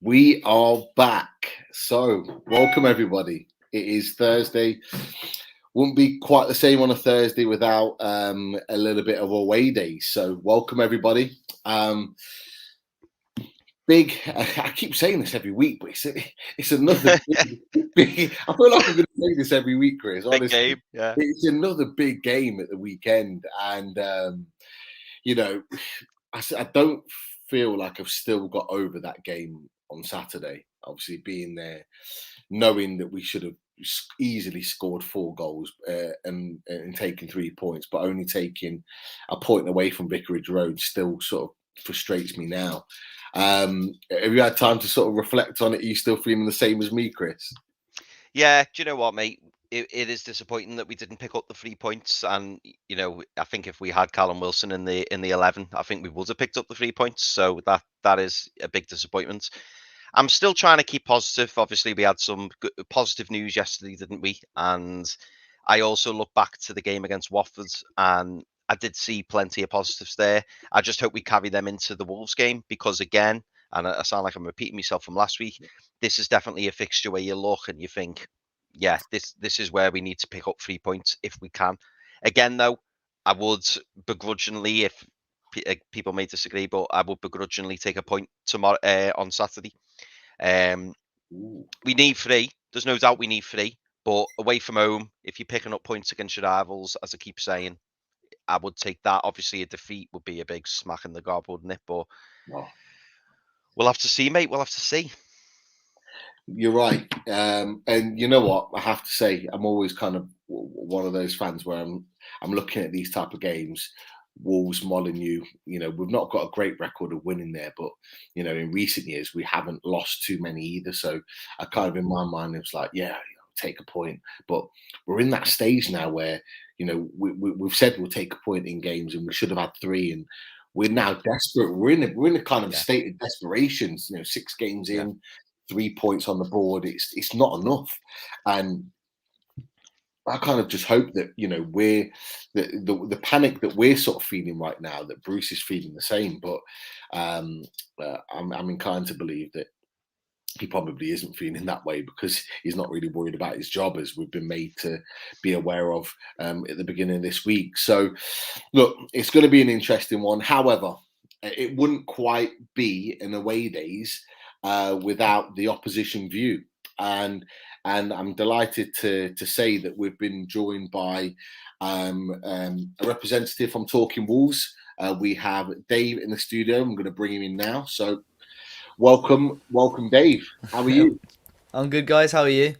We are back. So, welcome everybody. It is Thursday. Wouldn't be quite the same on a Thursday without a little bit of away day. So, welcome everybody. Big. I keep saying this every week, but it's another big. I feel like I'm going to say this every week, Chris. Big Honestly, game, yeah. it's another big game at the weekend, and you know, I don't feel like I've still got over that game on Saturday. Obviously, being there, knowing that we should have easily scored 4 goals and taken 3 points, but only taking a point away from Vicarage Road still sort of frustrates me now. Have you had time to sort of reflect on it? Are you still feeling the same as me, Chris? Yeah, do you know what, mate? It is disappointing that we didn't pick up the 3 points, and I think if we had Callum Wilson in the 11, I think we would have picked up the 3 points. So that is a big disappointment. I'm still trying to keep positive. Obviously, we had some positive news yesterday, didn't we? And I also look back to the game against Watford, and I did see plenty of positives there. I just hope we carry them into the Wolves game because, again, and I sound like I'm repeating myself from last week, this is definitely a fixture where you look and you think, yeah, this is where we need to pick up 3 points if we can. Again, though, I would begrudgingly, if people may disagree, but I would begrudgingly take a point tomorrow on Saturday. We need 3. There's no doubt we need 3. But away from home, if you're picking up points against your rivals, as I keep saying, I would take that. Obviously, a defeat would be a big smack in the gob, wouldn't it? But we'll have to see, mate. We'll have to see. You're right. And you know what? I have to say, I'm always kind of one of those fans where I'm looking at these type of games. Wolves, Molineux, we've not got a great record of winning there, but in recent years we haven't lost too many either. So I kind of in my mind it was like, yeah, take a point. But we're in that stage now where we've said we'll take a point in games, and we should have had 3, and we're now desperate. We're in a kind of state of desperation. 6 games in. 3 points on the board, it's not enough, and I kind of just hope that we're the panic that we're sort of feeling right now, that Bruce is feeling the same. But I'm inclined to believe that he probably isn't feeling that way because he's not really worried about his job, as we've been made to be aware of at the beginning of this week. So, look, it's going to be an interesting one. However, it wouldn't quite be an away days without the opposition view, and I'm delighted to say that we've been joined by a representative from Talking Wolves. We have Dave in the studio. I'm going to bring him in now. So, welcome, Dave. How are you? I'm good, guys. How are you?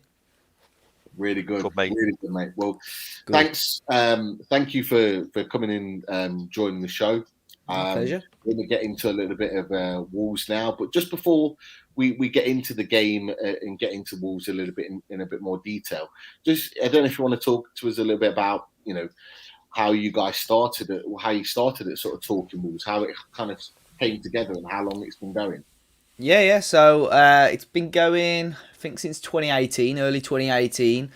Really good, Good, mate. really good, mate. Well, Good. thanks. Thank you for coming in, joining the show. Pleasure. We're going to get into a little bit of Wolves now, but just before we get into the game and get into Wolves a little bit in a bit more detail, just I don't know if you want to talk to us a little bit about how you guys started it, or how you started it, sort of Talking Wolves, how it kind of came together, and how long it's been going. Yeah. So it's been going, I think, since 2018, early 2018.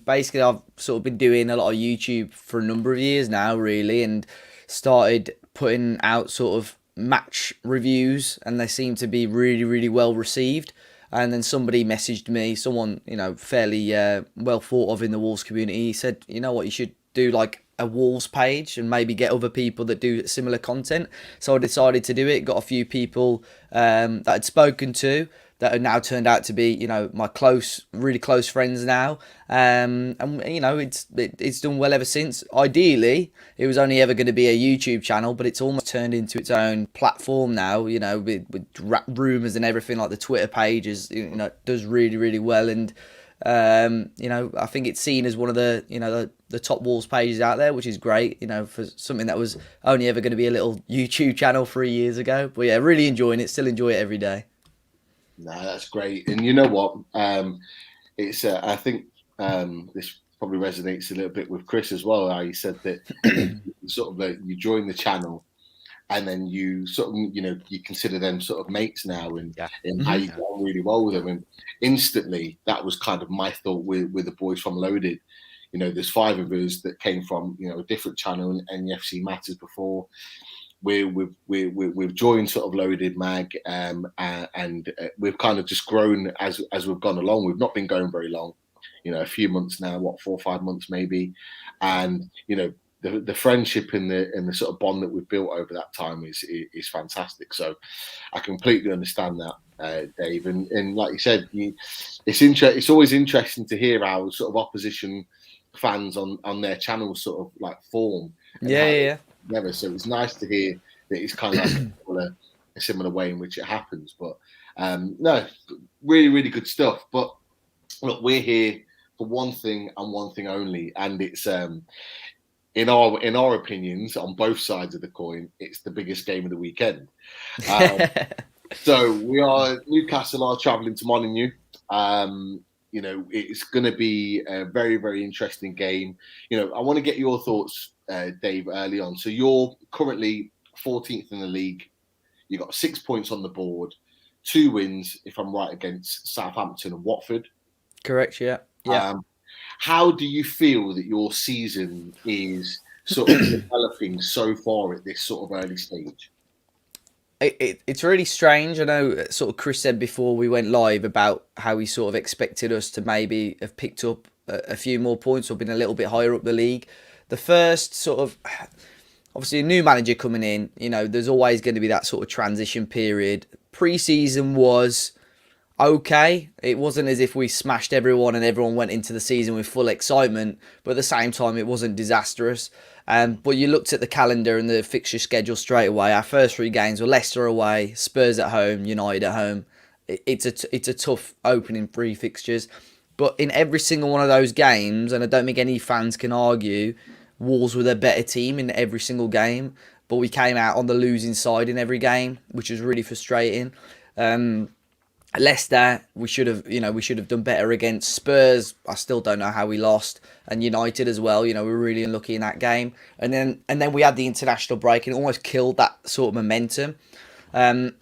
Basically, I've sort of been doing a lot of YouTube for a number of years now, really, and started putting out sort of match reviews, and they seem to be really, really well received. And then somebody messaged me, someone fairly well thought of in the Wolves community. He said, you know what, you should do like a Wolves page and maybe get other people that do similar content. So I decided to do it. Got a few people that I'd spoken to that have now turned out to be, my really close friends now. And it's done well ever since. Ideally, it was only ever going to be a YouTube channel, but it's almost turned into its own platform now. With rumors and everything, like the Twitter page does really, really well. And I think it's seen as one of the top Wolves pages out there, which is great, for something that was only ever going to be a little YouTube channel 3 years ago. But yeah, really enjoying it, still enjoy it every day. No, that's great. And you know what? It's I think this probably resonates a little bit with Chris as well. How he said that sort of you join the channel, and then you sort of you consider them sort of mates now, and how you get on really well with them. And instantly, that was kind of my thought with the boys from Loaded. There's 5 of us that came from a different channel, and NUFC Matters before. we've joined sort of Loaded Mag, and we've kind of just grown as we've gone along. We've not been going very long, a few months now, 4 or 5 months maybe, and the friendship and the sort of bond that we've built over that time is fantastic. So I completely understand that, Dave. And like you said, it's always interesting to hear how sort of opposition fans on their channels sort of like form. And Yeah. Together. So it's nice to hear that it's kind of like a similar way in which it happens. But no, really, really good stuff. But look, we're here for one thing and one thing only, and it's in our opinions on both sides of the coin, it's the biggest game of the weekend. So Newcastle are travelling to Molineux. It's going to be a very, very interesting game. I want to get your thoughts, Dave, early on. So you're currently 14th in the league. You've got 6 points on the board, 2 wins, if I'm right, against Southampton and Watford. Correct, yeah. How do you feel that your season is sort of developing so far at this sort of early stage? It's really strange. I know sort of Chris said before we went live about how he sort of expected us to maybe have picked up a few more points or been a little bit higher up the league. The first sort of, obviously a new manager coming in, there's always going to be that sort of transition period. Pre-season was okay. It wasn't as if we smashed everyone and everyone went into the season with full excitement, but at the same time it wasn't disastrous. But you looked at the calendar and the fixture schedule straight away. Our first 3 games were Leicester away, Spurs at home, United at home. It's a tough opening 3 fixtures. But in every single one of those games, and I don't think any fans can argue, Wolves were the better team in every single game. But we came out on the losing side in every game, which was really frustrating. Leicester, we should have done better against. Spurs, I still don't know how we lost, and United as well. We were really unlucky in that game, and then we had the international break, and it almost killed that sort of momentum. I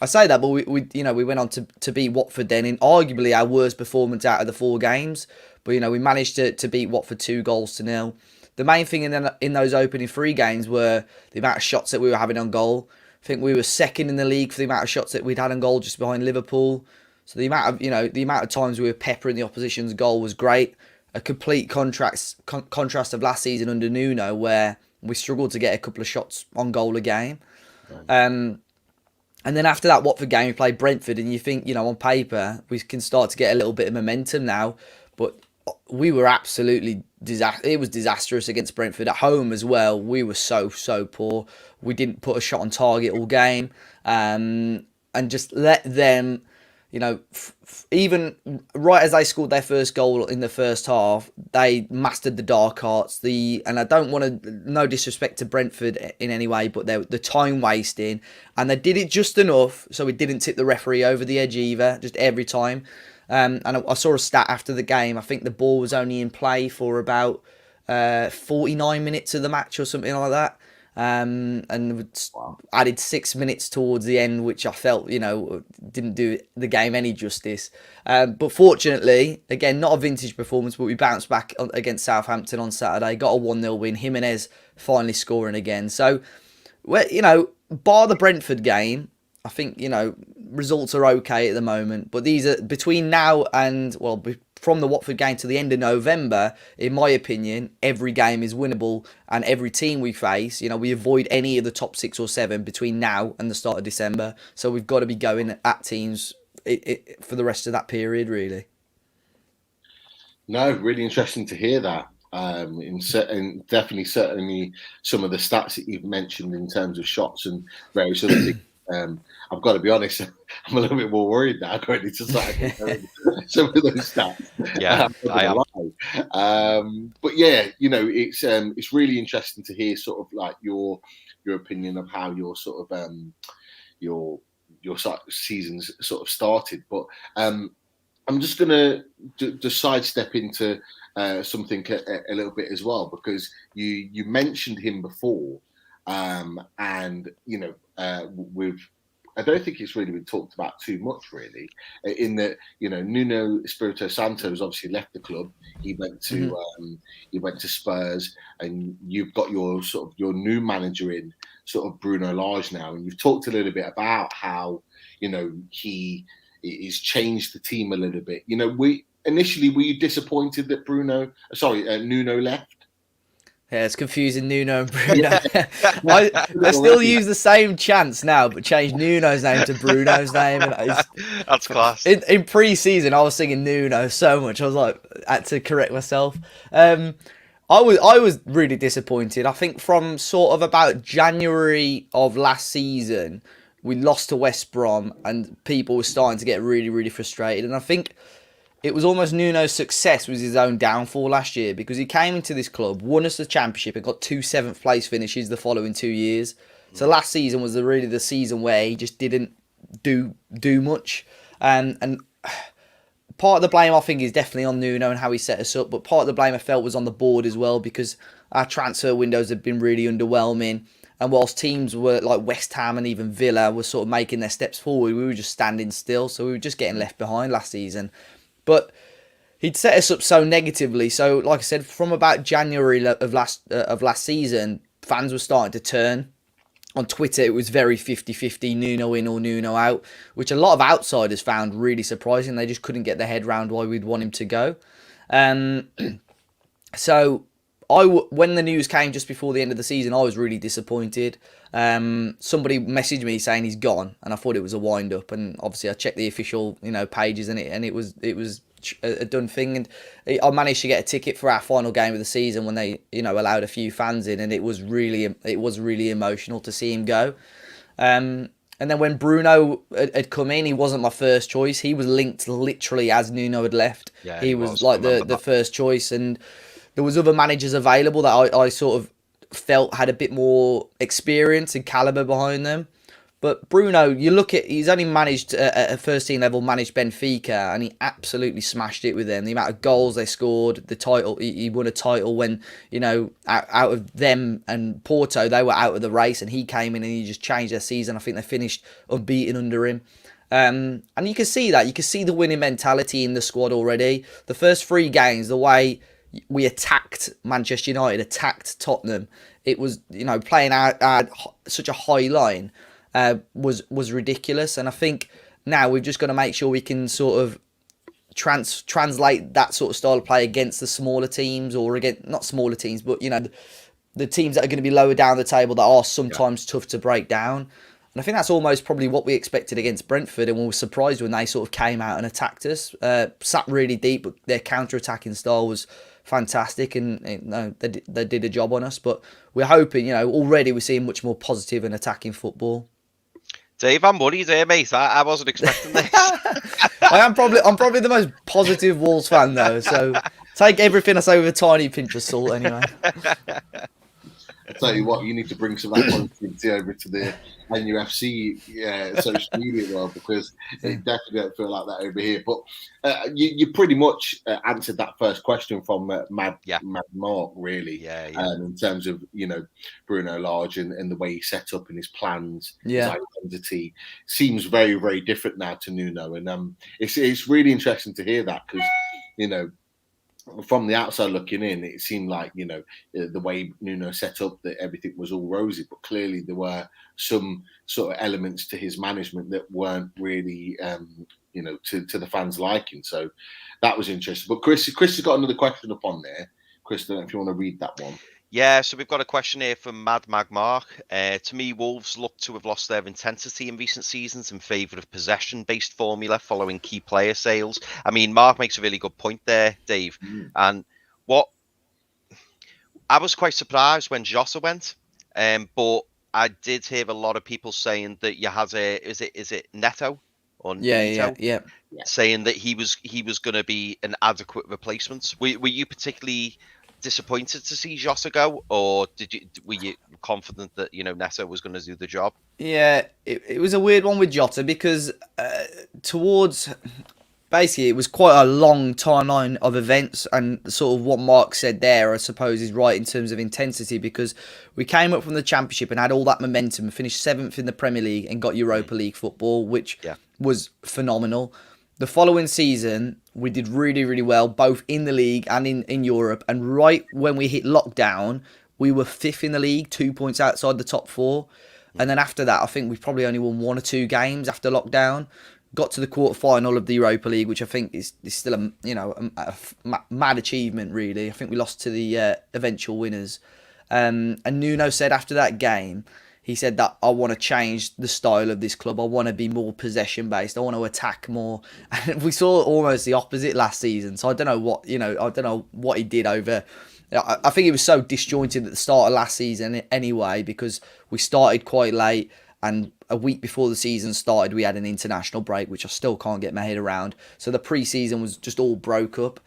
say that, but we went on to beat Watford then in arguably our worst performance out of the 4 games, but we managed to beat Watford 2-0. The main thing in those opening 3 games were the amount of shots that we were having on goal. I think we were second in the league for the amount of shots that we'd had on goal, just behind Liverpool. So the amount of times we were peppering the opposition's goal was great. A complete contrast of last season under Nuno, where we struggled to get a couple of shots on goal a game. Right. And then after that Watford game, we played Brentford, and you think, on paper we can start to get a little bit of momentum now, but we were absolutely it was disastrous against Brentford at home as well. We were so poor. We didn't put a shot on target all game, and just let them, even right as they scored their first goal in the first half, they mastered the dark arts. And I don't want to, no disrespect to Brentford in any way, but the time wasting, and they did it just enough so it didn't tip the referee over the edge either, just every time. And I saw a stat after the game. I think the ball was only in play for about 49 minutes of the match or something like that. And added 6 minutes towards the end, which I felt, didn't do the game any justice. But fortunately, again, not a vintage performance, but we bounced back against Southampton on Saturday, got a 1-0 win. Jimenez finally scoring again. So, bar the Brentford game, I think, results are okay at the moment. But these are between now and, from the Watford game to the end of November, in my opinion, every game is winnable, and every team we face, we avoid any of the top 6 or 7 between now and the start of December. So we've got to be going at teams for the rest of that period, really. No, really interesting to hear that. And definitely, certainly some of the stats that you've mentioned in terms of shots and various other things. I've got to be honest, I'm a little bit more worried now going into some of those stats. Yeah, I am. But yeah, it's really interesting to hear sort of like your opinion of how your sort of your season's sort of started. But I'm just gonna just sidestep into something a little bit as well, because you mentioned him before, and with I don't think it's really been talked about too much, really. In that, Nuno Espirito Santo has obviously left the club. He went to Spurs, and you've got your new manager in sort of Bruno Lage now, and you've talked a little bit about how he is changed the team a little bit. Initially, were you disappointed that Nuno left? Yeah, it's confusing Nuno and Bruno. I still use the same chants now, but change Nuno's name to Bruno's name. And that's class. In pre-season, I was singing Nuno so much. I was like, I had to correct myself. I was really disappointed. I think from sort of about January of last season, we lost to West Brom, and people were starting to get really, really frustrated. And I think it was almost Nuno's success was his own downfall last year, because he came into this club, won us the championship, and got 2 7th place finishes the following 2 years. So last season was really the season where he just didn't do much. And part of the blame, I think, is definitely on Nuno and how he set us up. But part of the blame I felt was on the board as well, because our transfer windows have been really underwhelming. And whilst teams were like West Ham and even Villa were sort of making their steps forward, we were just standing still. So we were just getting left behind last season. But he'd set us up so negatively. So, like I said, from about January of last season, fans were starting to turn. On Twitter, it was very 50-50, Nuno in or Nuno out, which a lot of outsiders found really surprising. They just couldn't get their head around why we'd want him to go. So, when the news came just before the end of the season, I was really disappointed. Somebody messaged me saying he's gone, and I thought it was a wind up. And obviously, I checked the official, pages, and it was a done thing. And I managed to get a ticket for our final game of the season when they, allowed a few fans in, and it was really emotional to see him go. And then when Bruno had come in, he wasn't my first choice. He was linked literally as Nuno had left. Yeah, he was like the first choice, and there was other managers available that I sort of felt had a bit more experience and calibre behind them. But Bruno, you look at, he's only managed at a first team level, managed Benfica, and he absolutely smashed it with them. The amount of goals they scored, the title, he won a title when, out of them and Porto, they were out of the race, and he came in and he just changed their season. I think they finished unbeaten under him. And you can see that. You can see the winning mentality in the squad already. The first 3 games, the way we attacked Manchester United, attacked Tottenham, it was, playing out such a high line. Was ridiculous, and I think now we've just got to make sure we can sort of translate that sort of style of play against the smaller teams, or against, not smaller teams, but the teams that are going to be lower down the table that are sometimes tough to break down. And I think that's almost probably what we expected against Brentford, and we were surprised when they sort of came out and attacked us. Sat really deep, but their counter-attacking style was fantastic, and they did a job on us. But we're hoping, already we're seeing much more positive and attacking football. Dave, I'm worried here, mate. I wasn't expecting this. I'm probably the most positive Wolves fan though, so take everything I say with a tiny pinch of salt anyway. I tell you what, you need to bring some of that positivity over to the NUFC social media world, because it definitely don't feel like that over here. But you pretty much answered that first question from Mad Mark, really. In terms of Bruno Lage and the way he set up and his plans, his identity seems very, very different now to Nuno, and it's really interesting to hear that, because from the outside looking in, it seemed like, the way Nuno set up, that everything was all rosy, but clearly there were some sort of elements to his management that weren't really, to the fans' liking. So that was interesting. But Chris has got another question up on there. Chris, I don't know if you want to read that one. Yeah, so we've got a question here from Mad Magmark. To me, Wolves look to have lost their intensity in recent seasons in favour of possession-based formula following key player sales. I mean, Mark makes a really good point there, Dave. And I was quite surprised when Jota went, but I did hear a lot of people saying that you had is it Neto or Neto? Yeah, saying that he was going to be an adequate replacement. Were you particularly disappointed to see Jota go, or were you confident that Neto was going to do the job? Yeah, it was a weird one with Jota, because towards basically it was quite a long timeline of events, and sort of what Mark said there, I suppose, is right in terms of intensity, because we came up from the Championship and had all that momentum, finished 7th in the Premier League and got Europa League football, which was phenomenal. The following season, we did really, really well, both in the league and in Europe. And right when we hit lockdown, we were 5th in the league, 2 points outside the top 4. And then after that, I think we probably only won 1 or 2 games after lockdown. Got to the quarter-final of the Europa League, which I think is still a mad achievement, really. I think we lost to the eventual winners. And Nuno said after that game, he said that I want to change the style of this club. I want to be more possession-based. I want to attack more. And we saw almost the opposite last season. So I don't know what he did over. I think it was so disjointed at the start of last season anyway, because we started quite late, and a week before the season started, we had an international break, which I still can't get my head around. So the pre-season was just all broke up.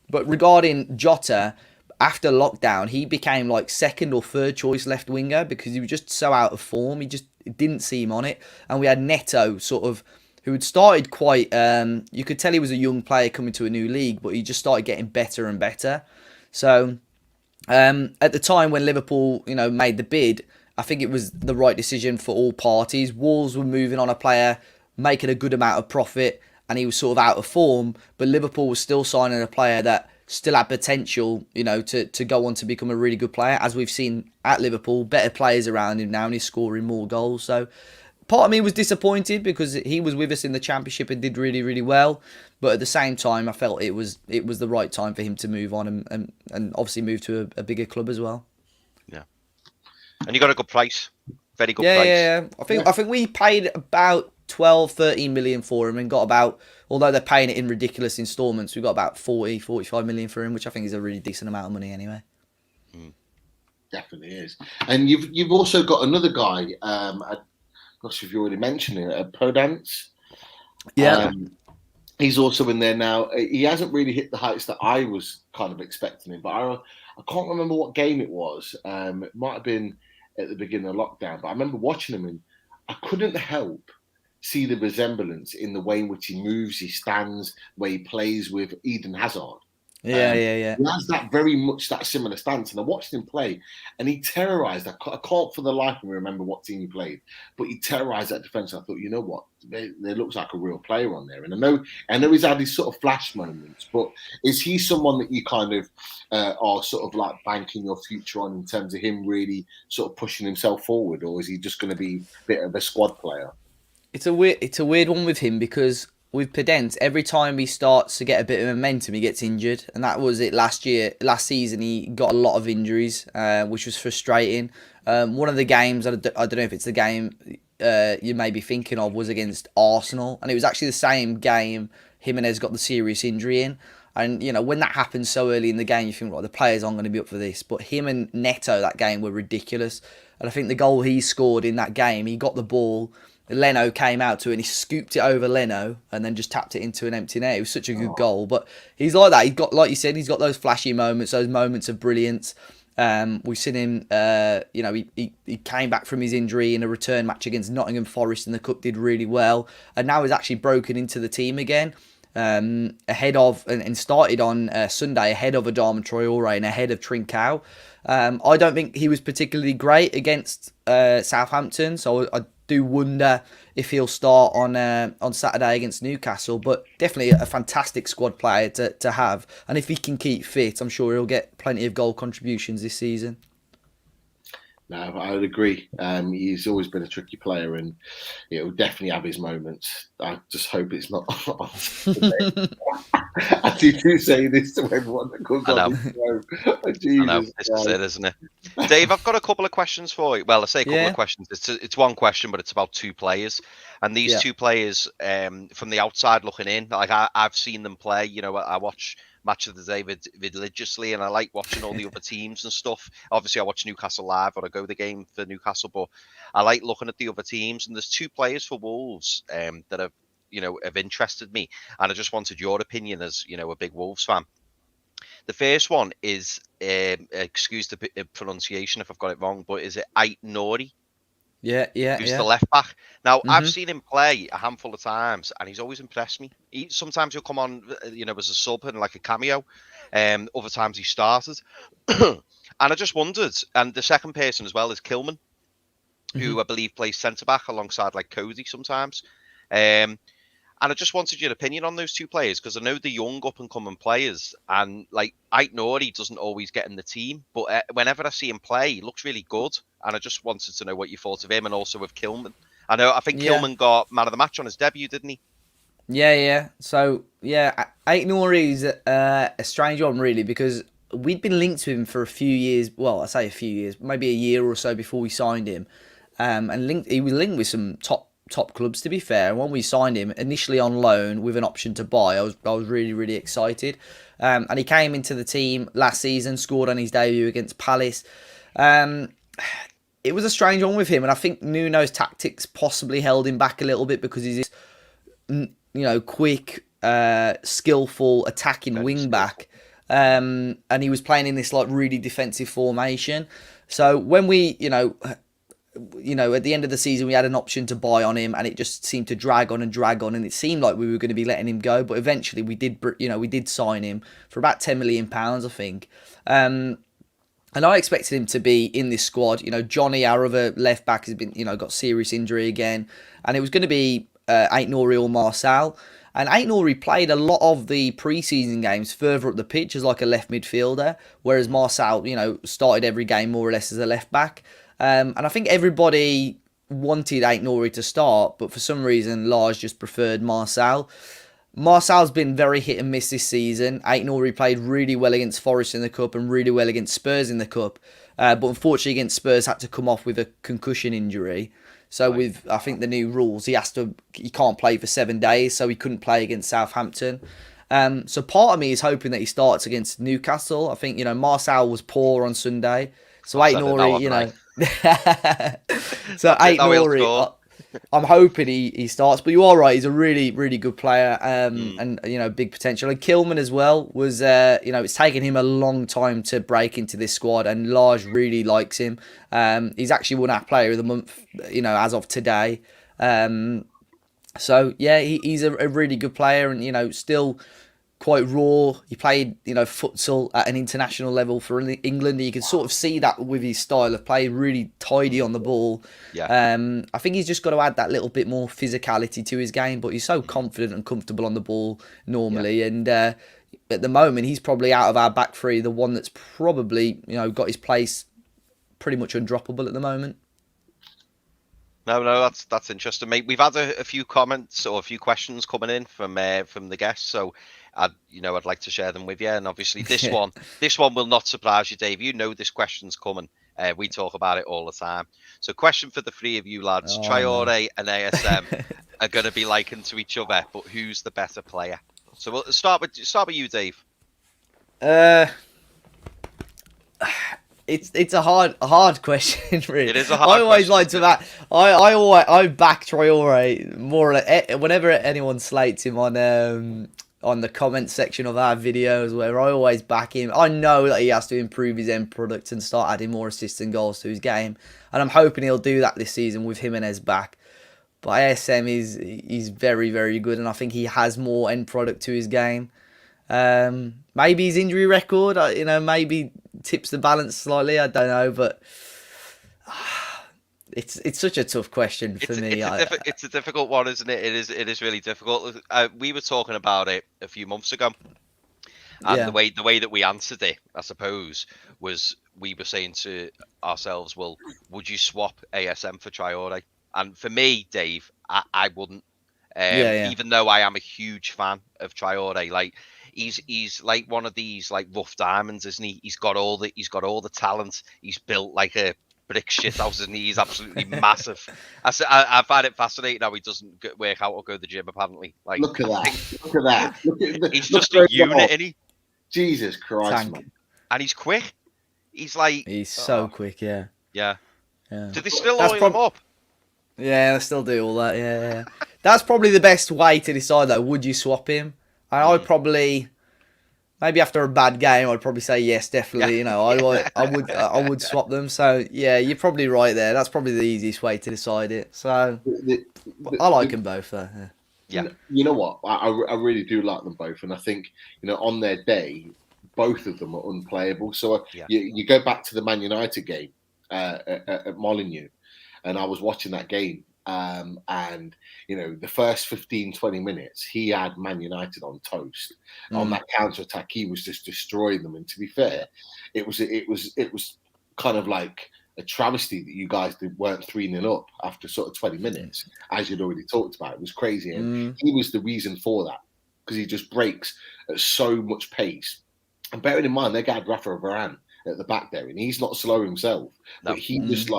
But regarding Jota, after lockdown, he became like 2nd or 3rd choice left winger, because he was just so out of form. He just didn't seem on it. And we had Neto, sort of, who had started quite, you could tell he was a young player coming to a new league, but he just started getting better and better. So at the time when Liverpool, made the bid, I think it was the right decision for all parties. Wolves were moving on a player, making a good amount of profit, and he was sort of out of form. But Liverpool was still signing a player that still had potential, to go on to become a really good player. As we've seen at Liverpool, better players around him now, and he's scoring more goals. So part of me was disappointed, because he was with us in the Championship and did really, really well. But at the same time, I felt it was the right time for him to move on and obviously move to a bigger club as well. Yeah. And you got a good price. Very good price. Yeah. I think we paid about 12, 13 million for him, and got about, although they're paying it in ridiculous installments, we got about 40, 45 million for him, which I think is a really decent amount of money anyway. Definitely is. And you've also got another guy, I'm not sure if you already mentioned it, Podence. Yeah. He's also in there now. He hasn't really hit the heights that I was kind of expecting him, but I can't remember what game it was. It might have been at the beginning of lockdown, but I remember watching him, and I couldn't help see the resemblance in the way in which he moves, he stands, where he plays with Eden Hazard. Yeah. He has that very much that similar stance, and I watched him play, and he terrorised. I can't for the life of me remember what team he played, but he terrorised that defence. I thought, you know what, there looks like a real player on there, and I know he's had these sort of flash moments, but is he someone that you kind of are sort of like banking your future on in terms of him really sort of pushing himself forward, or is he just going to be a bit of a squad player? It's a weird one with him, because with Podence, every time he starts to get a bit of momentum, he gets injured, and that was it last season. He got a lot of injuries, which was frustrating. One of the games, I don't know if it's the game you may be thinking of, was against Arsenal, and it was actually the same game Jimenez got the serious injury in. And when that happens so early in the game, you think, right, the players aren't going to be up for this. But him and Neto that game were ridiculous, and I think the goal he scored in that game, he got the ball, Leno came out to it and he scooped it over Leno and then just tapped it into an empty net. It was such a good goal. But he's like that. He's got, like you said, he's got those flashy moments, those moments of brilliance. We've seen him, he came back from his injury in a return match against Nottingham Forest in the Cup, did really well. And now he's actually broken into the team again. Ahead of, and started on Sunday ahead of Adama Traore and ahead of Trincao. I don't think he was particularly great against Southampton, so I do wonder if he'll start on Saturday against Newcastle. But definitely a fantastic squad player to have, and if he can keep fit, I'm sure he'll get plenty of goal contributions this season. No, I would agree. He's always been a tricky player, and he'll definitely have his moments. I just hope it's not. I do say this to everyone that comes on this show. Jesus, I know, this is it, isn't it? Dave, I've got a couple of questions for you. Well, I say a couple of questions. It's one question, but it's about 2 players. And these 2 players, from the outside looking in, like I've seen them play. I watch Match of the Day religiously, and I like watching all the other teams and stuff. Obviously, I watch Newcastle live, or I go the game for Newcastle, but I like looking at the other teams. And there's 2 players for Wolves that have interested me, and I just wanted your opinion as a big Wolves fan. The first one is, excuse the pronunciation if I've got it wrong, but is it Ait Nouri? who's the left back. Now, I've Mhm. seen him play a handful of times, and he's always impressed me. Sometimes he'll come on, as a sub and like a cameo. Other times he started, and I just wondered. And the second person as well is Kilman, who I believe plays centre back alongside like Cody sometimes. And I just wanted your opinion on those two players, because I know the young up and coming players, and like Ait Nouri doesn't always get in the team, but whenever I see him play, he looks really good. And I just wanted to know what you thought of him, and also with Kilman. I think Yeah. Kilman got man of the match on his debut, didn't he? Yeah. So Ait Nouri is a strange one really, because we'd been linked to him for a few years. Well, I say a few years, maybe a year or so before we signed him, and he was linked with some top clubs, to be fair. And when we signed him initially on loan with an option to buy, I was really excited. And he came into the team last season, scored on his debut against Palace. It was a strange one with him, and I think Nuno's tactics possibly held him back a little bit, because he's this, quick, skillful, attacking wing back, and he was playing in this like really defensive formation. So when we, at the end of the season, we had an option to buy on him, and it just seemed to drag on, and it seemed like we were going to be letting him go. But eventually, we did sign him for about £10 million, I think. And I expected him to be in this squad. Johnny, our other left back, has been, got serious injury again, and it was going to be Ait Nouri or Marçal. And Ait Nouri played a lot of the pre-season games further up the pitch as like a left midfielder, whereas Marçal, started every game more or less as a left back. And I think everybody wanted Ait Nouri to start, but for some reason, Lars just preferred Marçal. Marçal's been very hit and miss this season. Ait Nouri played really well against Forest in the Cup and really well against Spurs in the Cup. But unfortunately against Spurs had to come off with a concussion injury. So with, I think, the new rules, he can't play for 7 days, so he couldn't play against Southampton. So part of me is hoping that he starts against Newcastle. I think, Marçal was poor on Sunday. So Ait Nouri, so Ait Nouri, I'm hoping he starts. But you are right, he's a really, really good player, and big potential. And Kilman as well was, it's taken him a long time to break into this squad, and Lars really likes him. He's actually won our Player of the Month, as of today. So yeah, he's a really good player, and still quite raw. He played, futsal at an international level for England. And you can sort of see that with his style of play, really tidy on the ball. Yeah. I think he's just got to add that little bit more physicality to his game, but he's so confident and comfortable on the ball normally. Yeah. And at the moment, he's probably out of our back three, the one that's probably, got his place pretty much undroppable at the moment. No, that's interesting, mate. We've had a few comments or a few questions coming in from the guests, so I'd like to share them with you. And obviously, this one will not surprise you, Dave. You know this question's coming. We talk about it all the time. So, question for the three of you lads: Traore and ASM are going to be likened to each other, but who's the better player? So we'll start with you, Dave. It's a hard question, really. It is a hard question. I always like to that. I back Traore more or less whenever anyone slates him on the comment section of our videos, where I always back him. I know that he has to improve his end product and start adding more assists and goals to his game, and I'm hoping he'll do that this season with Jimenez back. But ASM is very, very good, and I think he has more end product to his game. Maybe his injury record, maybe tips the balance slightly. I don't know, but it's such a tough question for me. It's a difficult one, isn't it? It is really difficult. We were talking about it a few months ago, and the way that we answered it, I suppose, was we were saying to ourselves, well, would you swap ASM for Traore? And for me, Dave, I wouldn't. Even though I am a huge fan of Traore, like he's like one of these like rough diamonds, isn't he? He's got all the talent. He's built like a brick shit house, isn't he? He's absolutely massive. I find it fascinating how he doesn't work out or go to the gym. Apparently, like look at that. He's just a unit, isn't he? Jesus Christ, man! And he's quick. He's so quick, yeah. Do they still line him up? Yeah, they still do all that. Yeah. That's probably the best way to decide that. Would you swap him? I'd probably maybe after a bad game, I'd probably say yes, definitely. Yeah. You know, I would swap them. So yeah, you're probably right there. That's probably the easiest way to decide it. So I like them both though. Yeah. You know what? I really do like them both, and I think on their day, both of them are unplayable. So Yeah. you go back to the Man United game at Molineux, and I was watching that game. And the first 15-20 minutes he had Man United on toast. On that counter attack he was just destroying them, and to be fair, it was kind of like a travesty that you guys weren't 3-0 up after sort of 20 minutes, as you'd already talked about. It was crazy, and he was the reason for that, because he just breaks at so much pace. And bearing in mind, they got Rafa Varane at the back there, and he's not slow himself, but he just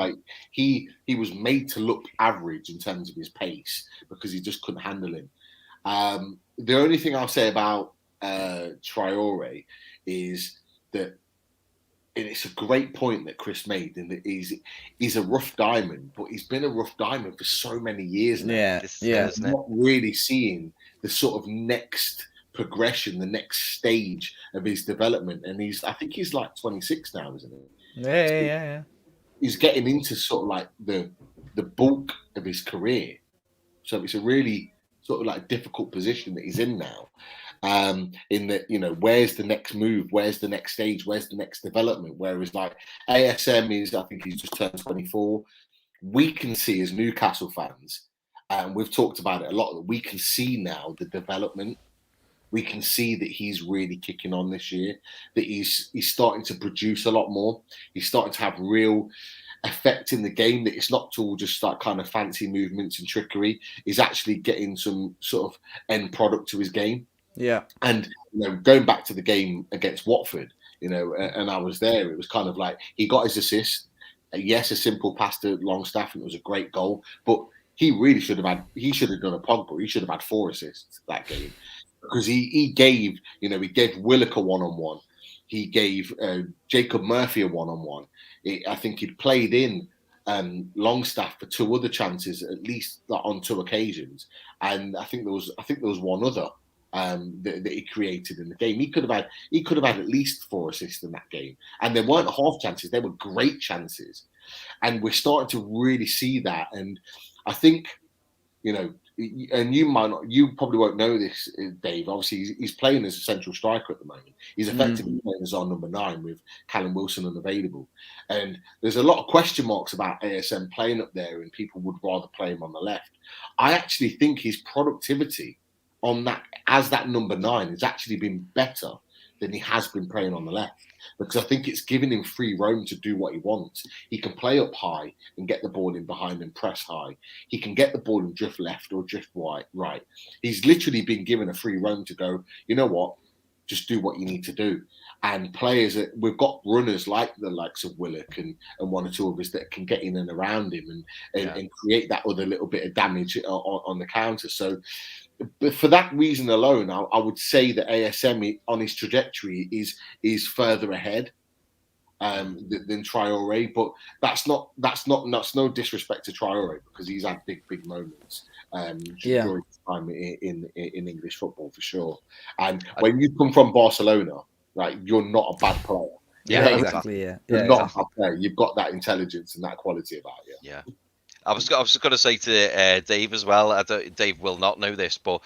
he was made to look average in terms of his pace because he just couldn't handle him. The only thing I'll say about Traore is that, and it's a great point that Chris made, in that he's a rough diamond, but he's been a rough diamond for so many years now. Yeah. I'm not really seeing the sort of next progression, the next stage of his development, and I think he's like 26 now, isn't he? Yeah. He's getting into sort of like the bulk of his career, so it's a really sort of like difficult position that he's in now. In that, where's the next move? Where's the next stage? Where's the next development? Whereas like ASM I think he's just turned 24. We can see as Newcastle fans, and we've talked about it a lot, that we can see now the development. We can see that he's really kicking on this year, that he's starting to produce a lot more. He's starting to have real effect in the game, that it's not all just like kind of fancy movements and trickery. He's actually getting some sort of end product to his game. Yeah. And going back to the game against Watford, and I was there, it was kind of like he got his assist. Yes, a simple pass to Longstaff, and it was a great goal. But he really should have done a Pogba. He should have had 4 assists that game, because he gave Willock a one-on-one. He gave Jacob Murphy a one-on-one. I think he'd played in Longstaff for 2 other chances, at least on 2 occasions, and I think there was one other that he created in the game. He could have had at least 4 assists in that game, and they weren't half chances; they were great chances. And we're starting to really see that. And I think, and you probably won't know this, Dave. Obviously, he's playing as a central striker at the moment. He's effectively playing as our number 9 with Callum Wilson unavailable. And there's a lot of question marks about ASM playing up there, and people would rather play him on the left. I actually think his productivity on that as that number 9 has actually been better than he has been playing on the left, because I think it's giving him free roam to do what he wants. He can play up high and get the ball in behind and press high. He can get the ball and drift left or drift right. He's literally been given a free roam to go, you know what, just do what you need to do. And players, we've got runners like the likes of Willock and 1 or 2 of us that can get in and around him and create that other little bit of damage on the counter. So, but for that reason alone, I would say that ASM on his trajectory is further ahead than Traore. But that's no disrespect to Traore, because he's had big moments during his time in English football, for sure. And when you come from Barcelona, like, you're not a bad player. Yeah, exactly. You're not a bad player. You've got that intelligence and that quality about you. Yeah. I was just going to say to Dave as well. Dave will not know this, but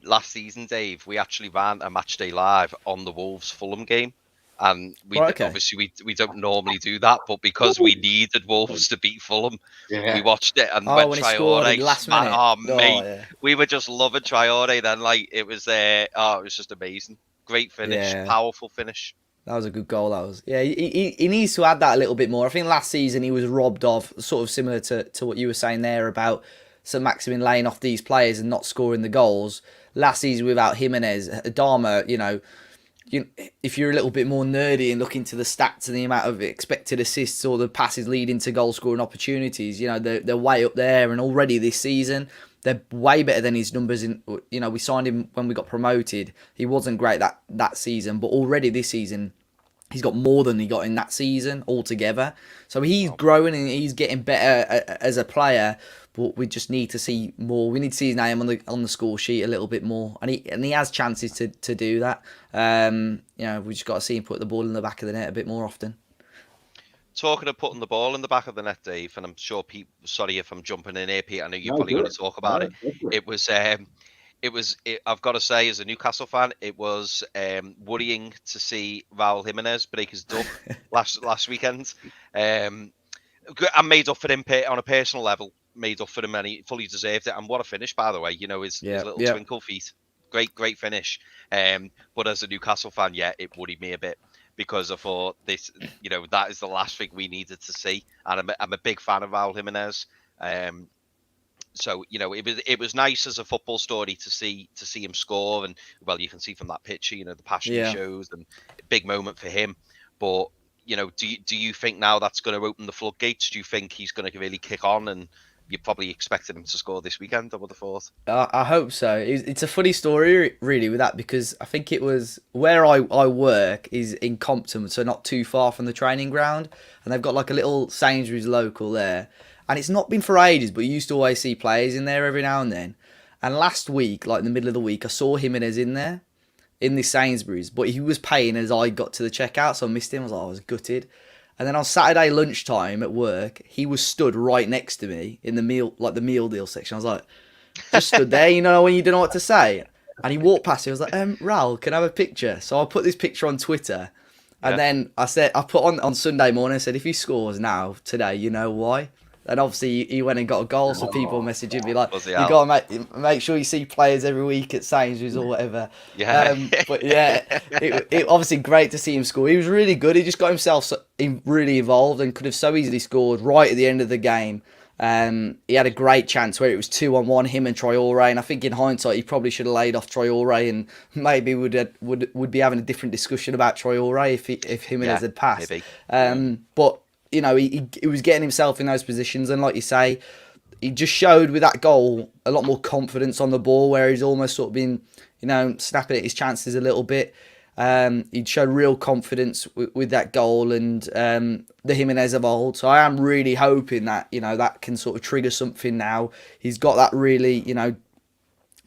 last season, Dave, we actually ran a match day live on the Wolves Fulham game, and obviously we don't normally do that, but because we needed Wolves to beat Fulham, we watched it, and when Traore last minute, we were just loving Traore. Then, like, it was it was just amazing, great finish, powerful finish. That was a good goal. That was, he needs to add that a little bit more. I think last season he was robbed of, sort of similar to what you were saying there about St. Maximin laying off these players and not scoring the goals. Last season without Jimenez, Adama, if you're a little bit more nerdy and look into the stats and the amount of expected assists or the passes leading to goal scoring opportunities, they're way up there. And already this season, they're way better than his numbers. We signed him when we got promoted. He wasn't great that season, but already this season, he's got more than he got in that season altogether. So he's growing and he's getting better as a player. but we just need to see more. We need to see his name on the score sheet a little bit more, and he has chances to do that. We just got to see him put the ball in the back of the net a bit more often. Talking of putting the ball in the back of the net, Dave, and I'm sure Pete. Sorry if I'm jumping in here, Pete. I know you're probably going to talk about it. It was. I've got to say, as a Newcastle fan, it was worrying to see Raul Jimenez break his dub last weekend. I made up for him on a personal level. Made up for him, and he fully deserved it. And what a finish, by the way. His little twinkle feet. Great finish. But as a Newcastle fan, it worried me a bit, because I thought this, that is the last thing we needed to see. And I'm a big fan of Raul Jimenez. So it was nice as a football story to see him score, and well, you can see from that picture, the passion he shows, and a big moment for him. But do you think now that's going to open the floodgates? Do you think he's going to really kick on? And you probably expected him to score this weekend, I would have thought. I hope so. It's a funny story, really, with that, because I think it was where I work is in Compton, so not too far from the training ground, and they've got like a little Sainsbury's local there, and it's not been for ages, but you used to always see players in there every now and then. And last week, like in the middle of the week, I saw Jimenez in there in this Sainsbury's, but he was paying as I got to the checkout, so I missed him. I was gutted. And then on Saturday lunchtime at work, he was stood right next to me in the meal deal section. I was like, just stood there, when you don't know what to say. And he walked past me. I was like, Raul, can I have a picture? So I put this picture on Twitter. And then I put on Sunday morning, I said, if he scores now, today, you know why? And obviously he went and got a goal, so people messaging me like, you got to make sure you see players every week at Sainsbury's or whatever. It obviously great to see him score. He was really good. He just got himself really involved and could have so easily scored right at the end of the game. He had a great chance where it was 2-on-1, him and Traore, and I think in hindsight he probably should have laid off Traore, and maybe would be having a different discussion about Traore if Jimenez had passed. But he was getting himself in those positions, and like you say, he just showed with that goal a lot more confidence on the ball, where he's almost sort of been, snapping at his chances a little bit. He showed real confidence with that goal, and the Jimenez of old. So I am really hoping that that can sort of trigger something now. He's got that really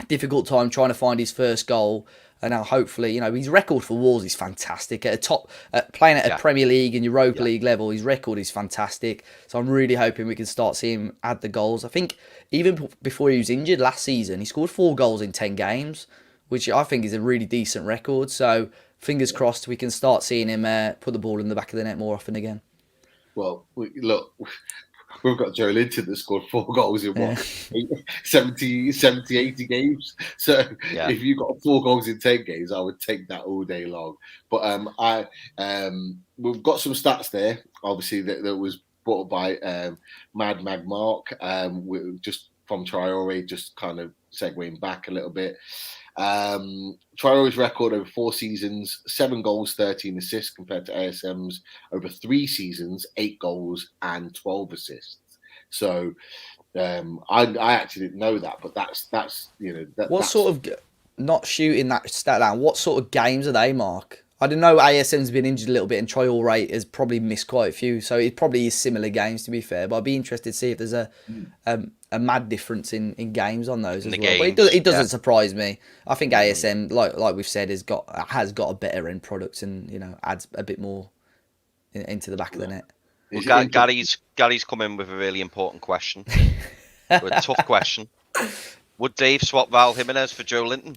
difficult time trying to find his first goal. And now hopefully, his record for Wolves is fantastic. Playing at a Premier League and Europa League level, his record is fantastic. So I'm really hoping we can start seeing him add the goals. I think even before he was injured last season, he scored 4 goals in 10 games, which I think is a really decent record. So fingers crossed we can start seeing him put the ball in the back of the net more often again. Well, look, we've got Joe Linton that scored 4 goals in 70, 80 games. So if you got 4 goals in 10 games, I would take that all day long. But we've got some stats there, obviously, that was brought by Mad Mag Mark, just from Traore, just kind of segueing back a little bit. Traore's record over 4 seasons, 7 goals, 13 assists, compared to ASM's over 3 seasons, 8 goals and 12 assists. So I actually didn't know that, but that's sort of, not shooting that stat down, what sort of games are they, Mark? I don't know, ASM's been injured a little bit and Traore has probably missed quite a few, so it probably is similar games, to be fair, but I'd be interested to see if there's a mad difference in games on those as well. But it doesn't surprise me. I think ASM, like we've said, has got a better end product and adds a bit more into the back of the net. Well, Gary's come in with a really important question, a tough question. Would Dave swap Raul Jimenez for Joe Linton?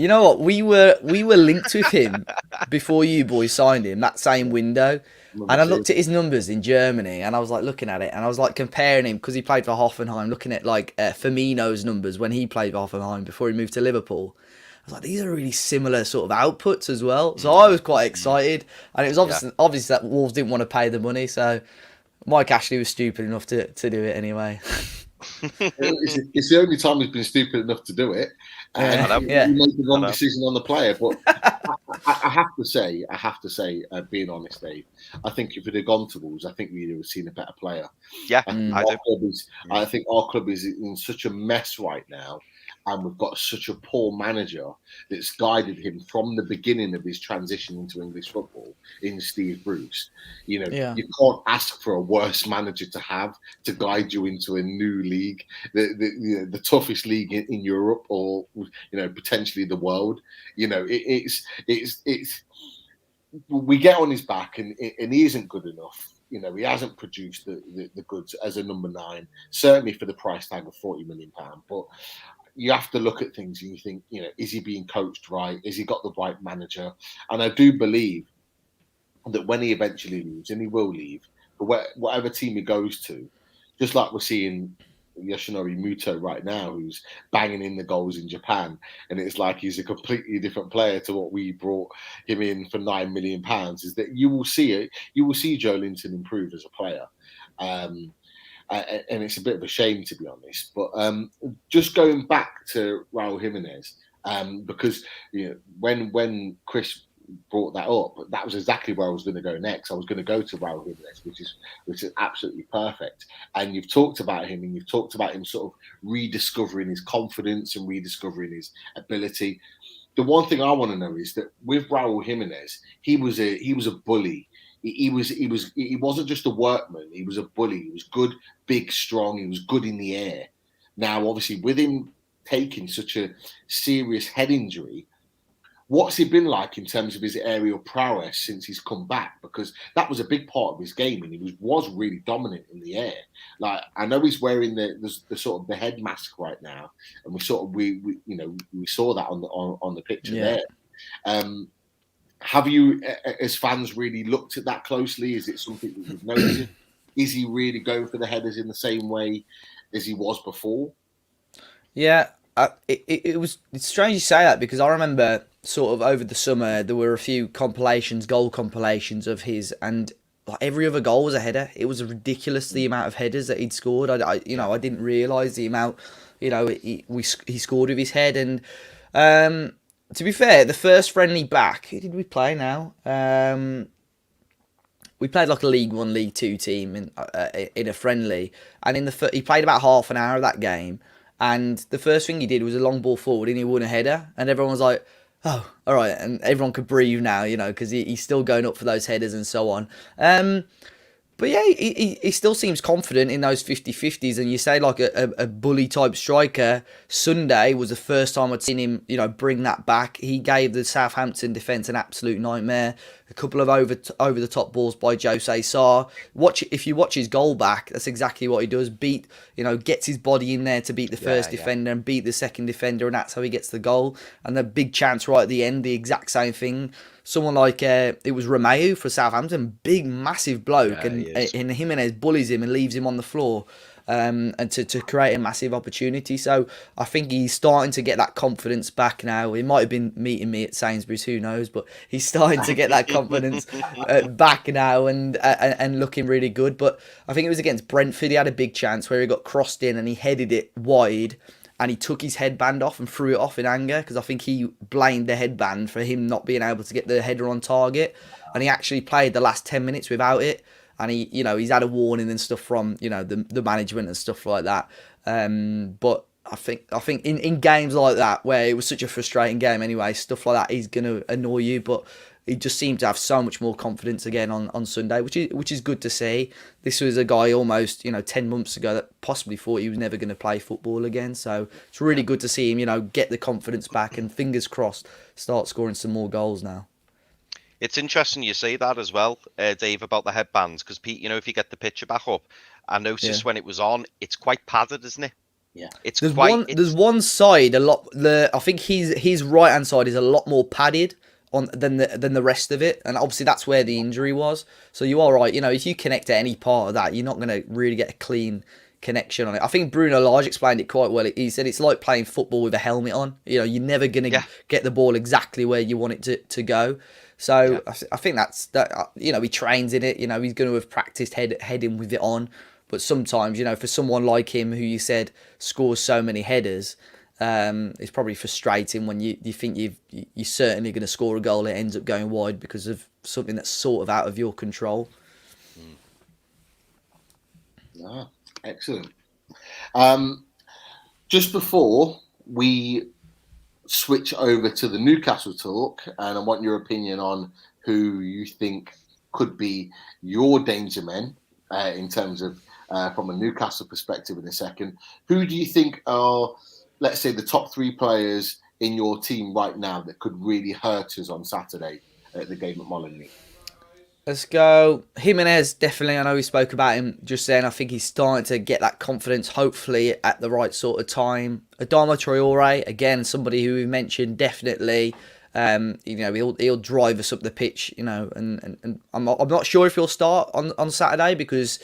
You know what? We were linked with him before you boys signed him, that same window. And I looked at his numbers in Germany, and I was like looking at it, and I was like comparing him, because he played for Hoffenheim, looking at like Firmino's numbers when he played for Hoffenheim before he moved to Liverpool. I was like, these are really similar sort of outputs as well. So I was quite excited, and it was obvious that Wolves didn't want to pay the money, so Mike Ashley was stupid enough to do it anyway. It's the only time he's been stupid enough to do it. And he made the wrong decision on the player. But I have to say, being honest, Dave, I think if it had gone to Wolves, I think we'd have seen a better player. Yeah, I think I do. I think our club is in such a mess right now, and we've got such a poor manager that's guided him from the beginning of his transition into English football in Steve Bruce. You know, Yeah. you can't ask for a worse manager to guide you into a new league, the toughest league in Europe, or potentially the world. It's we get on his back, and he isn't good enough. He hasn't produced the goods as a number 9, certainly for the price tag of £40 million. But you have to look at things and you think, is he being coached right? Is he got the right manager? And I do believe that when he eventually leaves, and he will leave, but whatever team he goes to, just like we're seeing Yoshinori Muto right now, who's banging in the goals in Japan, and it's like he's a completely different player to what we brought him in for £9 million. Is that you will see it? You will see Joe Linton improve as a player, and it's a bit of a shame, to be honest. But just going back to Raul Jimenez, because when Chris brought that up, that was exactly where I was going to go next. I was going to go to Raul Jimenez, which is absolutely perfect. And you've talked about him, and you've talked about him sort of rediscovering his confidence and rediscovering his ability. The one thing I want to know is that with Raul Jimenez, he was a bully. He wasn't just a workman. He was a bully. He was good, big, strong. He was good in the air. Now, obviously, with him taking such a serious head injury, what's he been like in terms of his aerial prowess since he's come back? Because that was a big part of his game, and he was really dominant in the air. Like, I know he's wearing the sort of the head mask right now, and we saw that on the picture there. Have you, as fans, really looked at that closely? Is it something that you've noticed? Is he really going for the headers in the same way as he was before? Yeah, it's strange you say that, because I remember sort of over the summer there were a few goal compilations of his, and like every other goal was a header. It was ridiculous the amount of headers that he'd scored. I didn't realise the amount he scored with his head. And to be fair, the first friendly back, who did we play now? We played like a League 1, League 2 team in a friendly, and he played about half an hour of that game. And the first thing he did was a long ball forward, and he won a header. And everyone was like, oh, all right. And everyone could breathe now, because he's still going up for those headers and so on. But yeah, he still seems confident in those 50-50s. And you say like a bully type striker. Sunday was the first time I'd seen him, bring that back. He gave the Southampton defence an absolute nightmare. A couple of over the top balls by Jose Sarr. If you watch his goal back, that's exactly what he does. Gets his body in there to beat the first defender and beat the second defender, and that's how he gets the goal. And the big chance right at the end, the exact same thing. Someone like it was Romeu for Southampton, big massive bloke, and Jimenez bullies him and leaves him on the floor. And to create a massive opportunity. So I think he's starting to get that confidence back now. He might have been meeting me at Sainsbury's, who knows, but he's starting to get that confidence back now and looking really good. But I think it was against Brentford. He had a big chance where he got crossed in and he headed it wide, and he took his headband off and threw it off in anger, because I think he blamed the headband for him not being able to get the header on target. And he actually played the last 10 minutes without it. And he's had a warning and stuff from the management and stuff like that. But I think in games like that, where it was such a frustrating game anyway, stuff like that is going to annoy you. But he just seemed to have so much more confidence again on Sunday, which is good to see. This was a guy almost 10 months ago that possibly thought he was never going to play football again. So it's really good to see him get the confidence back, and fingers crossed start scoring some more goals now. It's interesting you say that as well, Dave, about the headbands, because Pete, if you get the picture back up, I noticed when it was on, it's quite padded, isn't it? Yeah. There's one side a lot. I think his right hand side is a lot more padded than the rest of it, and obviously that's where the injury was. So you are right. If you connect at any part of that, you're not going to really get a clean connection on it. I think Bruno Lage explained it quite well. He said it's like playing football with a helmet on. You're never going to get the ball exactly where you want it to go. So I think that's that. He trains in it. He's going to have practiced heading with it on. But sometimes, for someone like him, who you said scores so many headers, It's probably frustrating when you think you're certainly going to score a goal, it ends up going wide because of something that's sort of out of your control. Ah, excellent. Just before we switch over to the Newcastle talk, and I want your opinion on who you think could be your danger men in terms of from a Newcastle perspective in a second. Who do you think are, let's say, the top 3 players in your team right now that could really hurt us on Saturday at the game at Molineux? Let's go. Jimenez, definitely. I know we spoke about him just then. I think he's starting to get that confidence, hopefully, at the right sort of time. Adama Traore, again, somebody who we mentioned, definitely. He'll drive us up the pitch, and I'm not sure if he'll start on Saturday because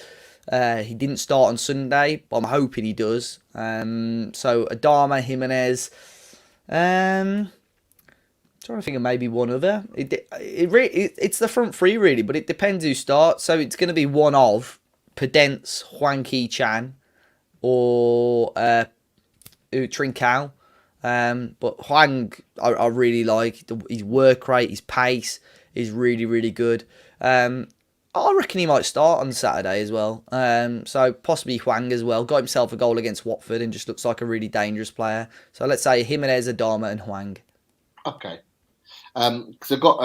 he didn't start on Sunday, but I'm hoping he does. So Adama, Jimenez. Trying to think of maybe one other. It's the front 3 really, but it depends who starts. So it's going to be one of Pedence, Hwang Ki-chan, or Trincao. But Hwang, I really like. His work rate, his pace is really, really good. I reckon he might start on Saturday as well. So possibly Hwang as well. Got himself a goal against Watford and just looks like a really dangerous player. So let's say Jimenez, Adama, and Hwang. Okay. Because I've got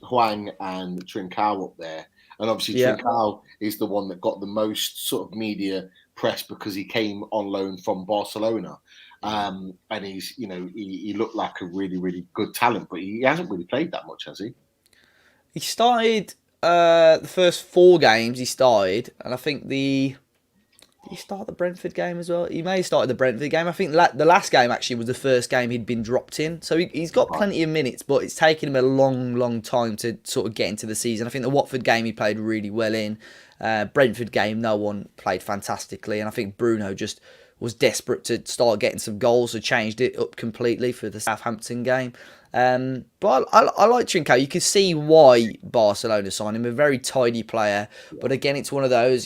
Hwang and Trincao up there, and obviously Trincao is the one that got the most sort of media press because he came on loan from Barcelona, and he looked like a really, really good talent, but he hasn't really played that much, has he? He started the first 4 games. He started, and I think did he start the Brentford game as well? He may have started the Brentford game. I think the last game actually was the first game he'd been dropped in. So he's got plenty of minutes, but it's taken him a long, long time to sort of get into the season. I think the Watford game he played really well in. Brentford game, no one played fantastically. And I think Bruno just was desperate to start getting some goals, so changed it up completely for the Southampton game. But I like Trincao. You can see why Barcelona signed him. A very tidy player. But again, it's one of those,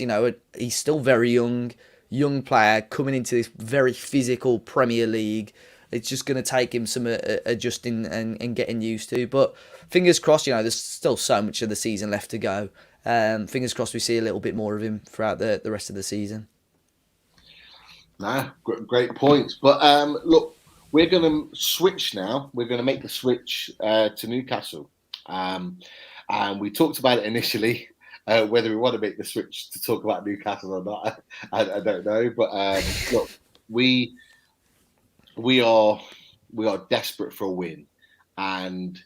he's still very young player coming into this very physical Premier League. It's just going to take him some adjusting and getting used to. But fingers crossed, there's still so much of the season left to go. Fingers crossed we see a little bit more of him throughout the rest of the season. Nah, great points. But look, we're going to switch now. We're going to make the switch to Newcastle. And we talked about it initially. Whether we want to make the switch to talk about Newcastle or not, I don't know. But look, we are desperate for a win, and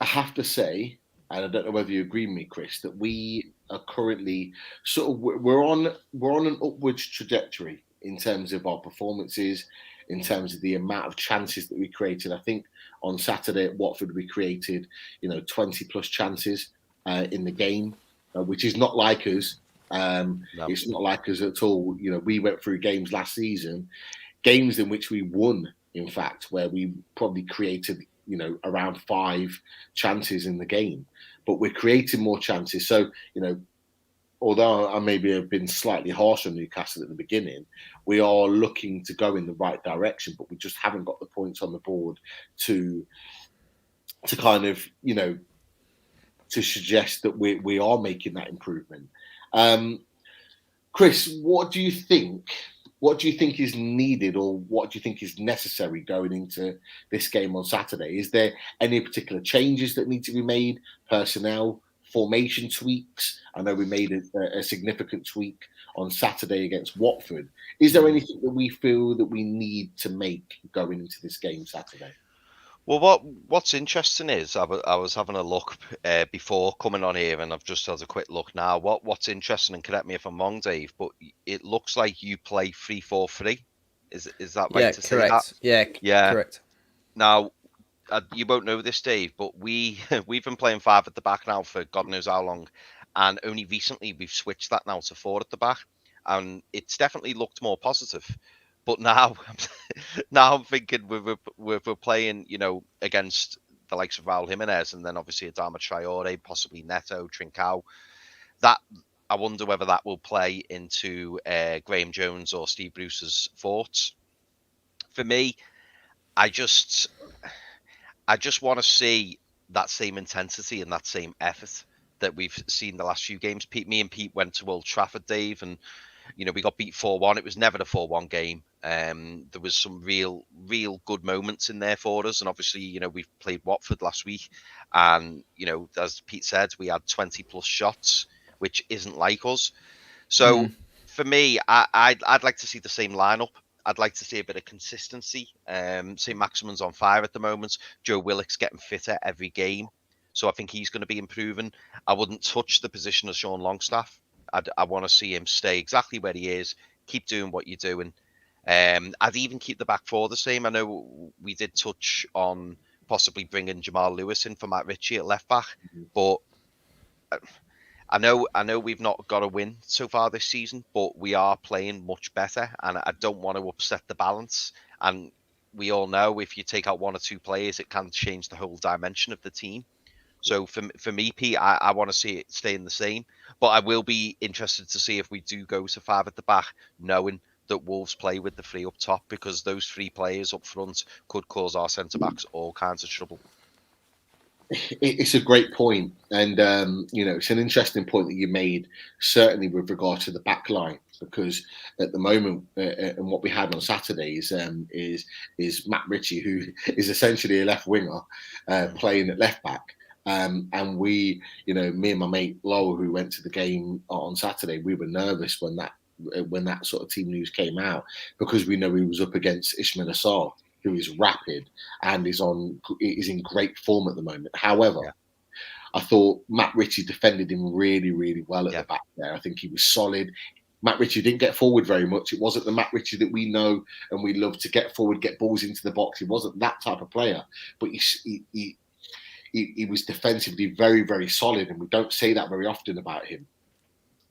I have to say, and I don't know whether you agree with me, Chris, that we are currently we're on an upwards trajectory in terms of our performances, in terms of the amount of chances that we created. I think on Saturday at Watford we created 20 plus chances in the game, which is not like us. No. It's not like us at all. We went through games last season, games in which we won, in fact, where we probably created around 5 chances in the game, but we're creating more chances. So although I maybe have been slightly harsh on Newcastle at the beginning, we are looking to go in the right direction, but we just haven't got the points on the board to kind of to suggest that we are making that improvement. Chris, what do you think? What do you think is needed, or what do you think is necessary going into this game on Saturday? Is there any particular changes that need to be made? Personnel, formation tweaks? I know we made a significant tweak on Saturday against Watford. Is there anything that we feel that we need to make going into this game Saturday? Well, what's interesting is I was having a look before coming on here, and I've just had a quick look now. What's interesting, and correct me if I'm wrong, Dave, but it looks like you play 3-4-3. Is that right to correct. say that? Yeah, correct. Now, you won't know this, Dave, but we've been playing 5 at the back now for God knows how long, and only recently we've switched that now to 4 at the back, and it's definitely looked more positive. But now I'm thinking we're playing, against the likes of Raul Jimenez, and then obviously Adama Traore, possibly Neto, Trincao. That I wonder whether that will play into Graham Jones or Steve Bruce's thoughts for me, I just want to see that same intensity and that same effort that we've seen the last few games. Me and Pete went to Old Trafford, Dave, and we got beat 4-1. It was never a 4-1 game. There was some real good moments in there for us. And obviously, we've played Watford last week. And, as Pete said, we had 20 plus shots, which isn't like us. So for me, I'd like to see the same lineup. I'd like to see a bit of consistency. St. Maximin's on fire at the moment. Joe Willock's getting fitter every game. So I think he's going to be improving. I wouldn't touch the position of Sean Longstaff. I want to see him stay exactly where he is, keep doing what you're doing. I'd even keep the back four the same. I know we did touch on possibly bringing Jamal Lewis in for Matt Ritchie at left back, but I know we've not got a win so far this season, but we are playing much better, and I don't want to upset the balance. And we all know if you take out one or two players, it can change the whole dimension of the team. So for me, Pete, I want to see it staying the same, but I will be interested to see if we do go to 5 at the back, knowing that Wolves play with the 3 up top, because those 3 players up front could cause our centre-backs all kinds of trouble. It's a great point, and it's an interesting point that you made, certainly with regard to the back line, because at the moment, and what we had on Saturdays is Matt Ritchie, who is essentially a left winger, playing at left back. And we, me and my mate Lowell, who went to the game on Saturday, we were nervous when that sort of team news came out, because we know he was up against Ismail Assar, who is rapid and is in great form at the moment. However, I thought Matt Ritchie defended him really, really well at the back there. I think he was solid. Matt Ritchie didn't get forward very much. It wasn't the Matt Ritchie that we know and we love to get forward, get balls into the box. He wasn't that type of player, but he was defensively very, very solid, and we don't say that very often about him.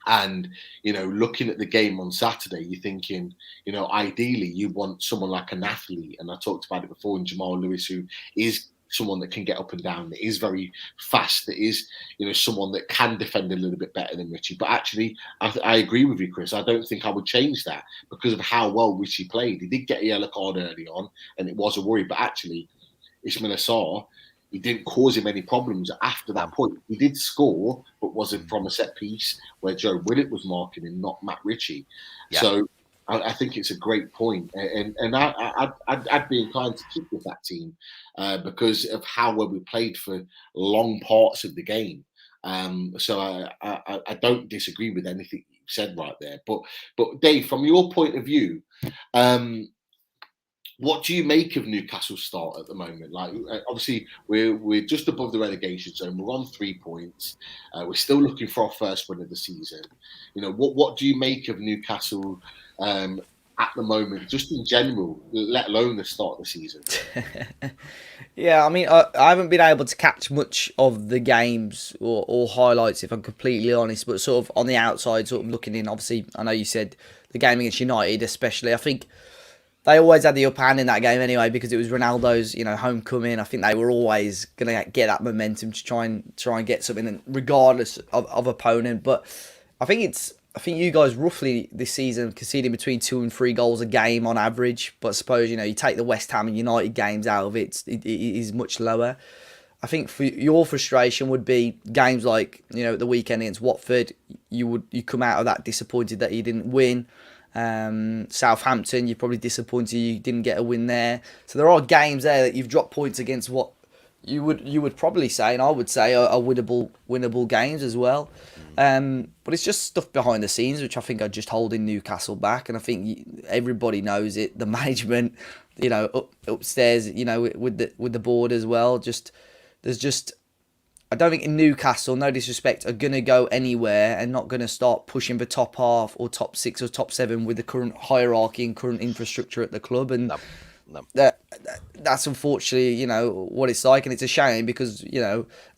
And, looking at the game on Saturday, you're thinking, ideally you want someone like an athlete, and I talked about it before, in Jamal Lewis, who is someone that can get up and down, that is very fast, that is, someone that can defend a little bit better than Ritchie. But actually, I agree with you, Chris. I don't think I would change that because of how well Ritchie played. He did get a yellow card early on, and it was a worry, but actually, Ismail Assar, he didn't cause him any problems after that point. He did score, but wasn't from a set piece where Joe Willock was marking him, not Matt Ritchie. Yeah. So I think it's a great point. And I'd be inclined to keep with that team because of how well we played for long parts of the game. So I don't disagree with anything you said right there. But Dave, from your point of view, what do you make of Newcastle's start at the moment? Like, obviously, we're just above the relegation zone. We're on 3 points. We're still looking for our first win of the season. What do you make of Newcastle at the moment, just in general, let alone the start of the season? Yeah, I mean, I haven't been able to catch much of the games or highlights, if I'm completely honest, but sort of on the outside, sort of looking in. Obviously, I know you said the game against United, especially. I think they always had the upper hand in that game anyway, because it was Ronaldo's, homecoming. I think they were always going to get that momentum to try and get something, regardless of opponent. But I think you guys roughly this season conceding between 2 and 3 goals a game on average. But I suppose, you take the West Ham and United games out of it, it is much lower. I think for your frustration would be games like, the weekend against Watford, you come out of that disappointed that you didn't win. Southampton, you're probably disappointed you didn't get a win there. So there are games there that you've dropped points against what you would probably say, and I would say, are winnable games as well. But it's just stuff behind the scenes which I think are just holding Newcastle back, and I think everybody knows it. The management, upstairs, with the board as well. I don't think in Newcastle, no disrespect, are going to go anywhere and not going to start pushing the top half or top 6 or top 7 with the current hierarchy and current infrastructure at the club. And no. That's unfortunately, what it's like. And it's a shame because,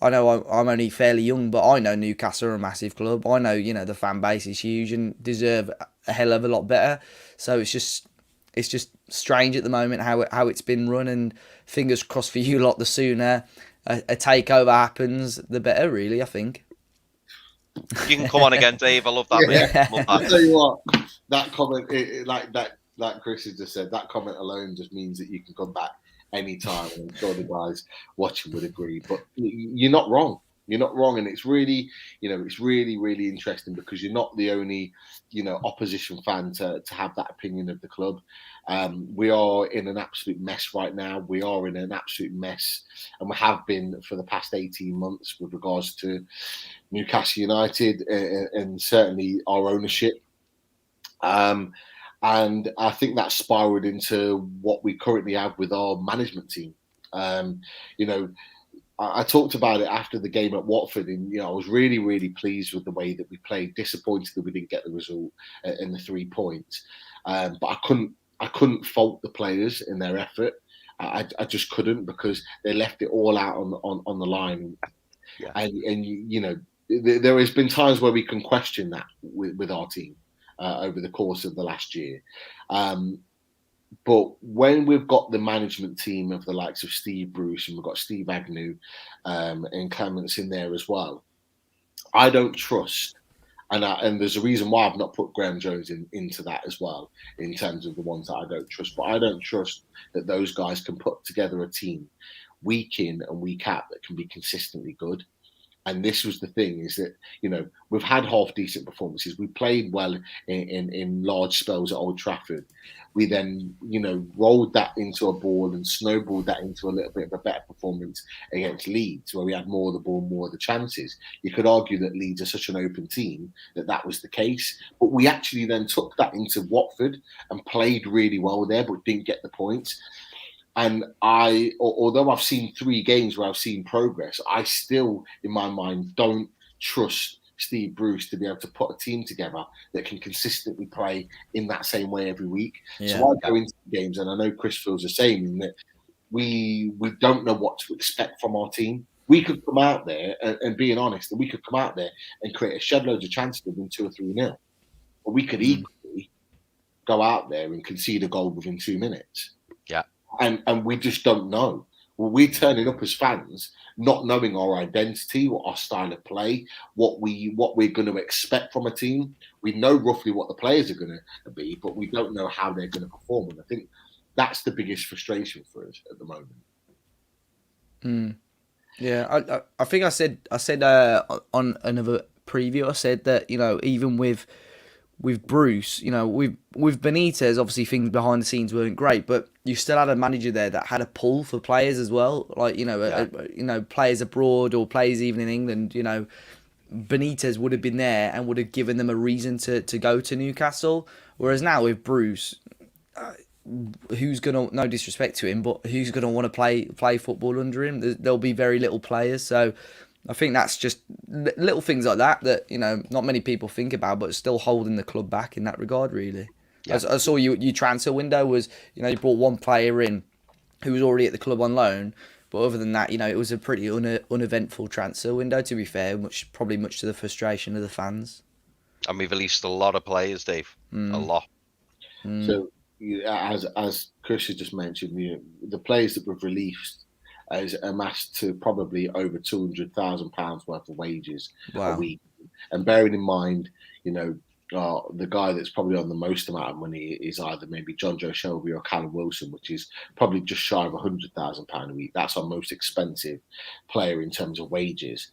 I know I'm only fairly young, but I know Newcastle are a massive club. I know, the fan base is huge and deserve a hell of a lot better. So it's just strange at the moment how it's been run, and fingers crossed for you lot, the sooner a takeover happens, the better, really, I think. You can come on again, Dave. I love that. Yeah. I'll tell you what, that comment, like Chris has just said, that comment alone just means that you can come back anytime. And I'm sure the guys watching would agree. But you're not wrong. You're not wrong, and it's really, it's really, really interesting because you're not the only, opposition fan to have that opinion of the club. We are in an absolute mess right now. We are in an absolute mess, and we have been for the past 18 months with regards to Newcastle United and certainly our ownership. And I think that spiraled into what we currently have with our management team. I talked about it after the game at Watford, and I was really, really pleased with the way that we played. Disappointed that we didn't get the result in the 3 points, but I couldn't fault the players in their effort. I just couldn't, because they left it all out on the line. Yeah. And there has been times where we can question that with our team over the course of the last year. But when we've got the management team of the likes of Steve Bruce, and we've got Steve Agnew and Clements in there as well, I don't trust, and there's a reason why I've not put Graham Jones into that as well, in terms of the ones that I don't trust. But I don't trust that those guys can put together a team week in and week out that can be consistently good. And this was the thing, is that, we've had half decent performances. We played well in large spells at Old Trafford. We then, rolled that into a ball and snowballed that into a little bit of a better performance against Leeds, where we had more of the ball, more of the chances. You could argue that Leeds are such an open team that was the case. But we actually then took that into Watford and played really well there, but didn't get the points. And although I've seen 3 games where I've seen progress, I still, in my mind, don't trust Steve Bruce to be able to put a team together that can consistently play in that same way every week. Yeah. So I go into games, and I know Chris feels the same, in that we don't know what to expect from our team. We could come out there, and being honest, we could come out there and create a shed loads of chances within 2 or 3-0. Or we could equally go out there and concede a goal within 2 minutes. Yeah. And we just don't know. Well, we're turning up as fans, not knowing our identity, what our style of play, what we're going to expect from a team. We know roughly what the players are going to be, but we don't know how they're going to perform. And I think that's the biggest frustration for us at the moment. Yeah, I think I said on another preview, I said that, even with Bruce, with Benitez, obviously things behind the scenes weren't great, but you still had a manager there that had a pull for players as well. Like, players abroad or players even in England, Benitez would have been there and would have given them a reason to go to Newcastle. Whereas now with Bruce, who's going to, no disrespect to him, but who's going to want to play football under him? There'll be very little players. So I think that's just little things like that not many people think about, but still holding the club back in that regard, really. Yeah. I saw your transfer window was, you brought one player in who was already at the club on loan, but other than that, it was a pretty uneventful transfer window, to be fair, probably much to the frustration of the fans. And we've released a lot of players, Dave. A lot. So, as Chris has just mentioned, the players that we've released is amassed to probably over £200,000 worth of wages a week. And bearing in mind, the guy that's probably on the most amount of money is either maybe John Joe Shelby or Callum Wilson, which is probably just shy of £100,000 a week. That's our most expensive player in terms of wages.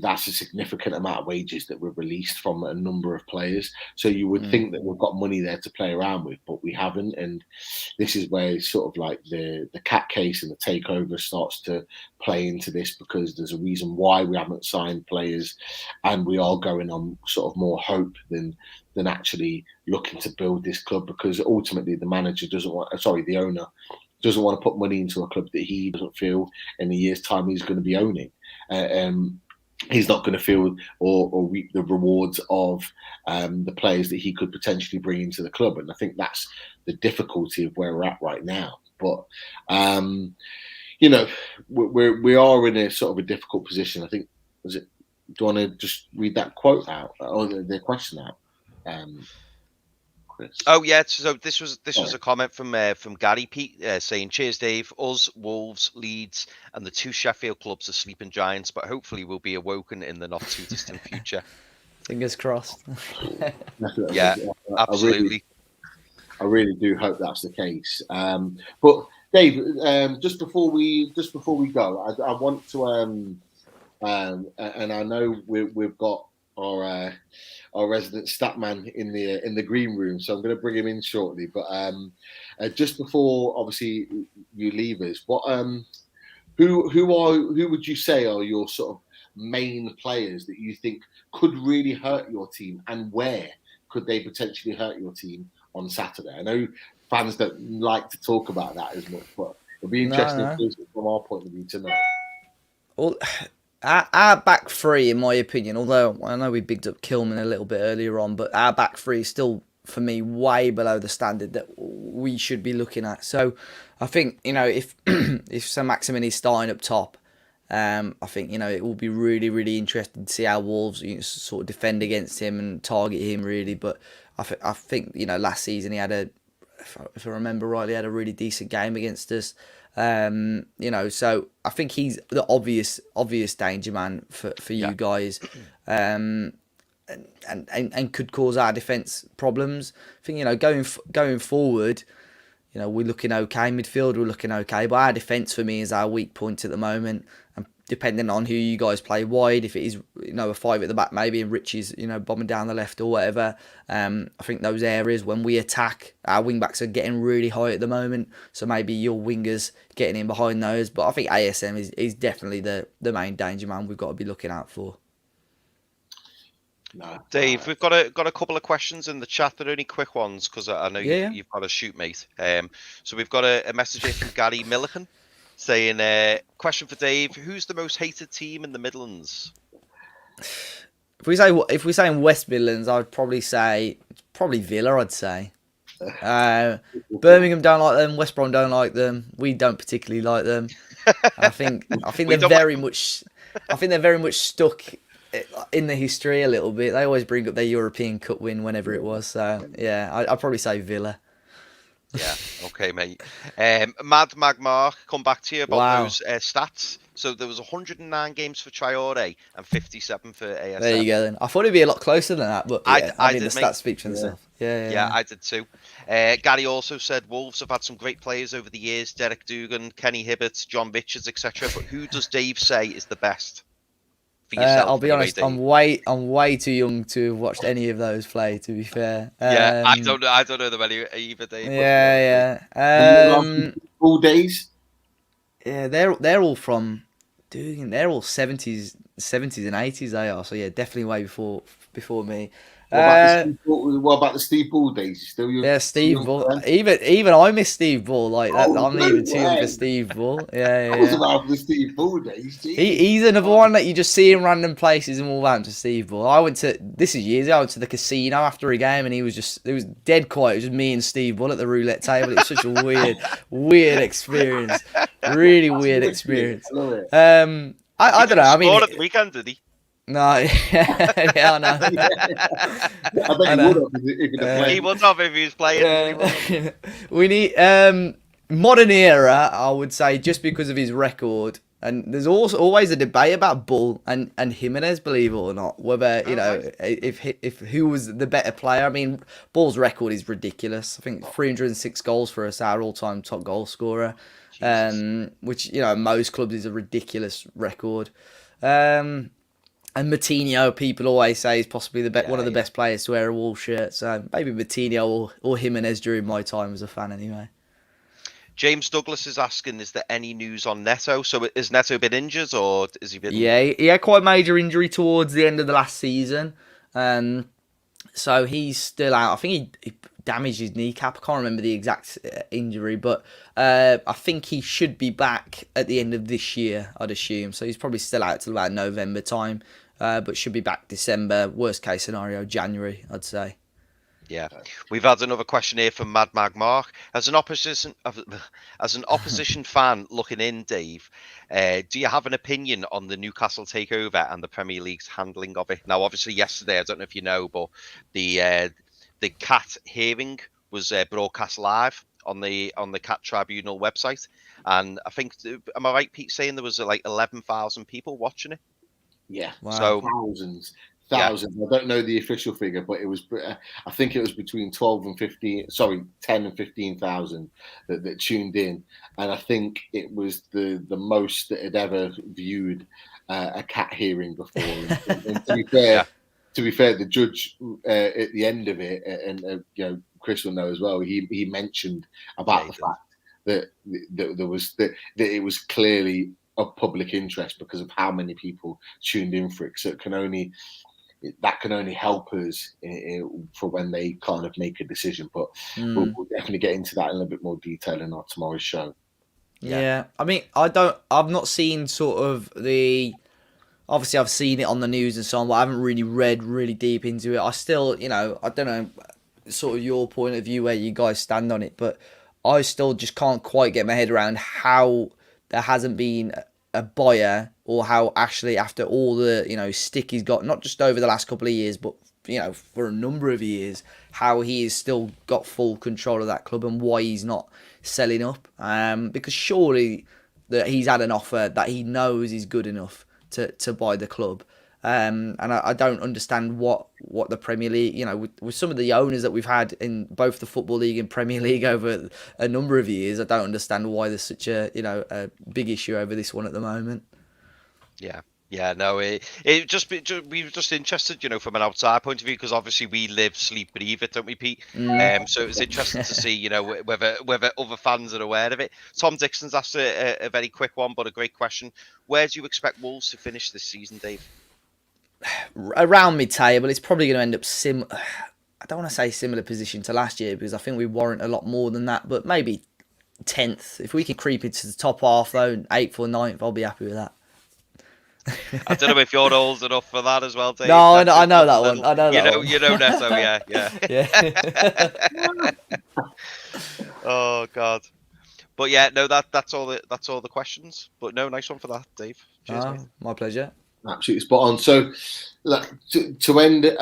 That's a significant amount of wages that we've released from a number of players. So you would think that we've got money there to play around with, but we haven't. And this is where it's sort of like the cat case and the takeover starts to play into this, because there's a reason why we haven't signed players, and we are going on sort of more hope than actually looking to build this club, because ultimately the owner doesn't want to put money into a club that he doesn't feel in a year's time he's going to be owning. He's not going to feel or reap the rewards of the players that he could potentially bring into the club. And I think that's the difficulty of where we're at right now. But, we are in a sort of a difficult position. I think, do you want to just read that quote out, or the question out? Oh yeah, so this was a comment from Gary Pete saying, "Cheers, Dave. Us, Wolves, Leeds, and the 2 Sheffield clubs are sleeping giants, but hopefully we'll be awoken in the not too distant future." Fingers crossed. Yeah, absolutely. I really do hope that's the case. But Dave, just before we go, I want to and I know we've got our resident statman in the green room, so I'm going to bring him in shortly. But just before, obviously, you leave us, what who would you say are your sort of main players that you think could really hurt your team, and where could they potentially hurt your team on Saturday? I know fans don't like to talk about that as much, but it'll be interesting from our point of view to know. Well, our back three, in my opinion, although I know we bigged up Kilman a little bit earlier on, but our back three is still, for me, way below the standard that we should be looking at. So I think, if if Sir Maximin is starting up top, I think, it will be really, really interesting to see how Wolves sort of defend against him and target him, really. But I think last season he had if I remember rightly, had a really decent game against us. So I think he's the obvious danger man for you guys, and could cause our defence problems. I think going forward, we're looking okay. Midfield, we're looking okay, but our defence for me is our weak point at the moment. And depending on who you guys play wide, if it is a five at the back maybe, and Richie's bombing down the left or whatever, I think those areas when we attack, our wing backs are getting really high at the moment, so maybe your wingers getting in behind those. But I think ASM is definitely the main danger man we've got to be looking out for. No, Dave, we've got a couple of questions in the chat. They're only quick ones because I know you've got to shoot, mate. So we've got a message here from Gary Milliken saying, question for Dave: who's the most hated team in the Midlands? If we say in West Midlands, I would probably say Villa. I'd say Birmingham don't like them. West Brom don't like them. We don't particularly like them. I think they're very much. I think they're very much stuck in the history a little bit. They always bring up their European Cup win whenever it was. So yeah, I'd probably say Villa. Yeah, okay, mate. Mad Magmar, come back to you about those stats. So there was 109 games for Traore and 57 for ASM. There you go then. I thought it'd be a lot closer than that, but yeah, I mean, the stats speak for themselves. Yeah, I did too. Gary also said Wolves have had some great players over the years: Derek Dugan, Kenny Hibbert, John Richards, etc. But who does Dave say is the best? I'll be honest, I'm way too young to have watched any of those play, to be fair. I don't know them either, Dave. Yeah. All days. Yeah, they're all from they're all 70s and 80s they are. So yeah, definitely way before me. What about the Steve Ball days? Yeah, Steve Ball. Even I miss Steve Ball like that. I'm not even too young for Steve Ball. Yeah. I was about the Steve Ball days. He's another one that you just see in random places in Wolverhampton. Steve Ball. This is years ago. I went to the casino after a game and it was dead quiet. It was just me and Steve Ball at the roulette table. It was such a weird experience. Really weird experience. I love it. I don't know. I mean, at the weekend, did he? No, yeah, I know. I bet he would have if he'd played. He would have if he was playing. We need modern era, I would say, just because of his record. And there's also always a debate about Bull and Jimenez, believe it or not, whether if who was the better player. I mean, Bull's record is ridiculous. I think 306 goals for us, our all-time top goal scorer, which most clubs is a ridiculous record. And Matinho, people always say, is possibly one of the best players to wear a Wolves shirt. So maybe Matinho or Jimenez during my time as a fan anyway. James Douglas is asking, is there any news on Neto? So has Neto been injured or has he been... Yeah, he had quite a major injury towards the end of the last season. So he's still out. I think he damaged his kneecap. I can't remember the exact injury, but I think he should be back at the end of this year, I'd assume. So he's probably still out till about November time, but should be back December. Worst case scenario, January, I'd say. Yeah, we've had another question here from Mad Magmark. As an opposition fan looking in, Dave, do you have an opinion on the Newcastle takeover and the Premier League's handling of it? Now, obviously, yesterday, I don't know if you know, but the CAT hearing was broadcast live on the CAT Tribunal website, and I think, am I right, Pete, saying there was like 11,000 people watching it? Yeah, wow. So thousand. I don't know the official figure, but it was. I think it was between 12 and 15. Sorry, 10 and 15,000 that tuned in, and I think it was the most that had ever viewed a cat hearing before. And to be fair, the judge at the end of it, and Chris will know as well. He mentioned about the fact that there was that it was clearly of public interest because of how many people tuned in for it. So that can only help us for when they kind of make a decision. But we'll definitely get into that in a little bit more detail in our tomorrow's show. Yeah. I mean, I've not seen sort of obviously I've seen it on the news and so on, but I haven't really read really deep into it. I still, I don't know sort of your point of view where you guys stand on it, but I still just can't quite get my head around how there hasn't been a buyer, or how actually after all the stick he's got, not just over the last couple of years, but for a number of years, how he has still got full control of that club, and why he's not selling up. Because surely that he's had an offer that he knows is good enough to buy the club. And I don't understand what the Premier League, with some of the owners that we've had in both the Football League and Premier League over a number of years, I don't understand why there's such a big issue over this one at the moment. Yeah, no, we were just interested, from an outside point of view, because obviously we live, sleep, breathe it, don't we, Pete? So it was interesting to see, whether other fans are aware of it. Tom Dixon's asked a very quick one, but a great question. Where do you expect Wolves to finish this season, Dave? Around mid-table. It's probably going to end up I don't want to say similar position to last year, because I think we warrant a lot more than that, but maybe 10th. If we can creep into the top half, though, 8th or 9th, I'll be happy with that. I don't know if you're old enough for that as well, Dave. No, I know that one. I know that one. You know Neto, yeah. Oh God. But yeah, no, that's all the questions. But no, nice one for that, Dave. Cheers, mate. My pleasure. Absolutely spot on. So, to end,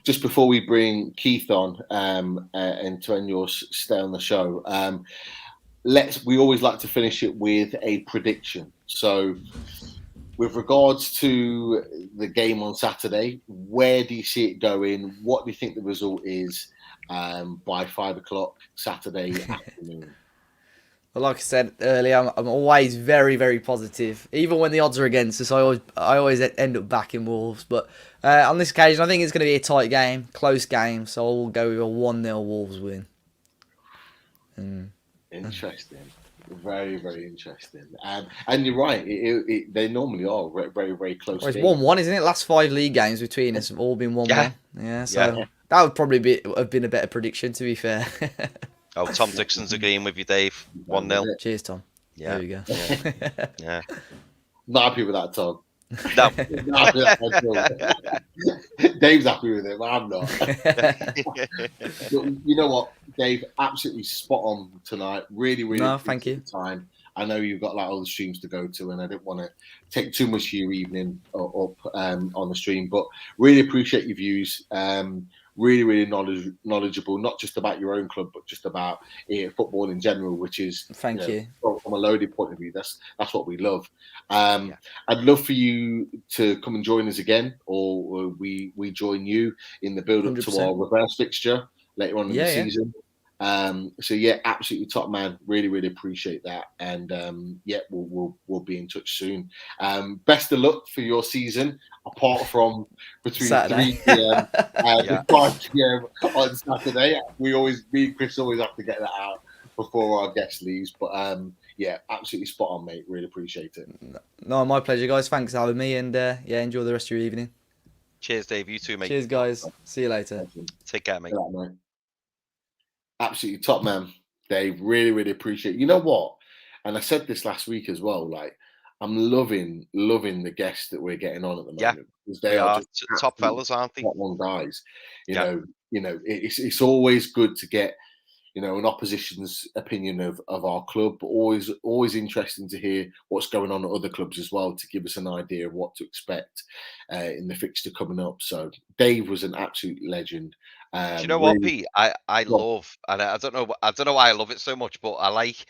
just before we bring Keith on, and to end your stay on the show, we always like to finish it with a prediction. So, with regards to the game on Saturday, where do you see it going? What do you think the result is by 5 o'clock Saturday afternoon? Well, like I said earlier, I'm always very, very positive. Even when the odds are against us, I always end up backing Wolves. But on this occasion, I think it's going to be a tight game, close game. So I'll go with a 1-0 Wolves win. Interesting. Very, very interesting. And you're right. They normally are very, very close. Well, it's 1-1, isn't it? Last 5 league games between us have all been 1-1. Yeah. So that would probably have been a better prediction, to be fair. Oh, Tom Dixon's agreeing with you, Dave. 1-0. Cheers, Tom. Yeah. There we go. Yeah. Not happy with that, Tom. No. Dave's happy with it, but I'm not. But you know what, Dave? Absolutely spot on tonight. Really, really. No, thank you. Time. I know you've got other streams to go to, and I didn't want to take too much of your evening up on the stream, but really appreciate your views. Really, really knowledgeable, not just about your own club, but just about football in general, which is thank you. From a loaded point of view, that's what we love. I'd love for you to come and join us again, or we join you in the build up 100%. to our reverse fixture later on in the season. So yeah, absolutely top man. Really, really appreciate that. And we'll be in touch soon. Best of luck for your season, apart from between Saturday. 3 p.m. and 5 p.m. on Saturday. Me and Chris always have to get that out before our guest leaves. But absolutely spot on, mate. Really appreciate it. No, my pleasure, guys. Thanks for having me, and enjoy the rest of your evening. Cheers, Dave. You too, mate. Cheers, guys. See you later. Take care, mate. Yeah, mate. Absolutely top man, Dave. Really, really appreciate it. You know what? And I said this last week as well. Like, I'm loving the guests that we're getting on at the moment. Because they are just top fellas, aren't they? Top one guys. You know, it's always good to get an opposition's opinion of our club, but always interesting to hear what's going on at other clubs as well, to give us an idea of what to expect in the fixture coming up. So Dave was an absolute legend. Do you know what, Pete? I love, and I don't know why I love it so much, but I like.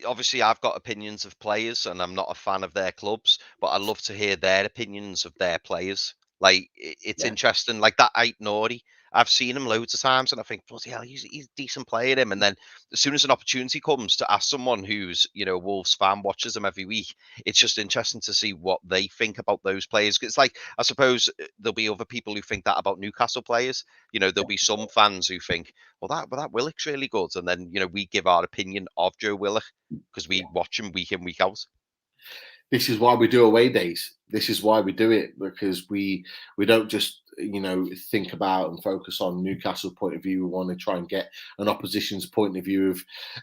Obviously, I've got opinions of players, and I'm not a fan of their clubs, but I love to hear their opinions of their players. Like it's Yeah. interesting. Like that Ait Nori, I've seen him loads of times, and I think, bloody hell, he's a decent player. Him, and then as soon as an opportunity comes to ask someone who's a Wolves fan, watches them every week, it's just interesting to see what they think about those players. It's like, I suppose there'll be other people who think that about Newcastle players. There'll be some fans who think, well, that Willock's really good, and then we give our opinion of Joe Willock because we watch him week in, week out. This is why we do away days. This is why we do it, because we don't just think about and focus on Newcastle's point of view. We want to try and get an opposition's point of view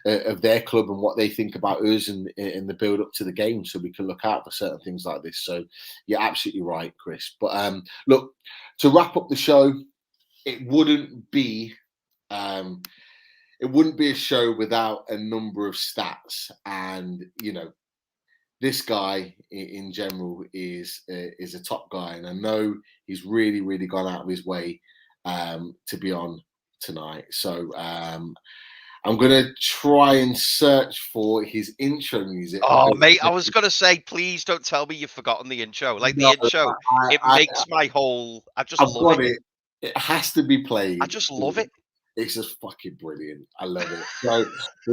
of their club and what they think about us in the build up to the game, so we can look out for certain things like this. So you're absolutely right, Chris. But look, to wrap up the show, it wouldn't be a show without a number of stats, and this guy in general is a top guy, and I know he's really, really gone out of his way to be on tonight. So I'm going to try and search for his intro music. Oh, mate, I was going to say, please don't tell me you've forgotten the intro. Like the intro, it makes my whole. I just love it. It has to be played. I just love it. It's just fucking brilliant. I love it. So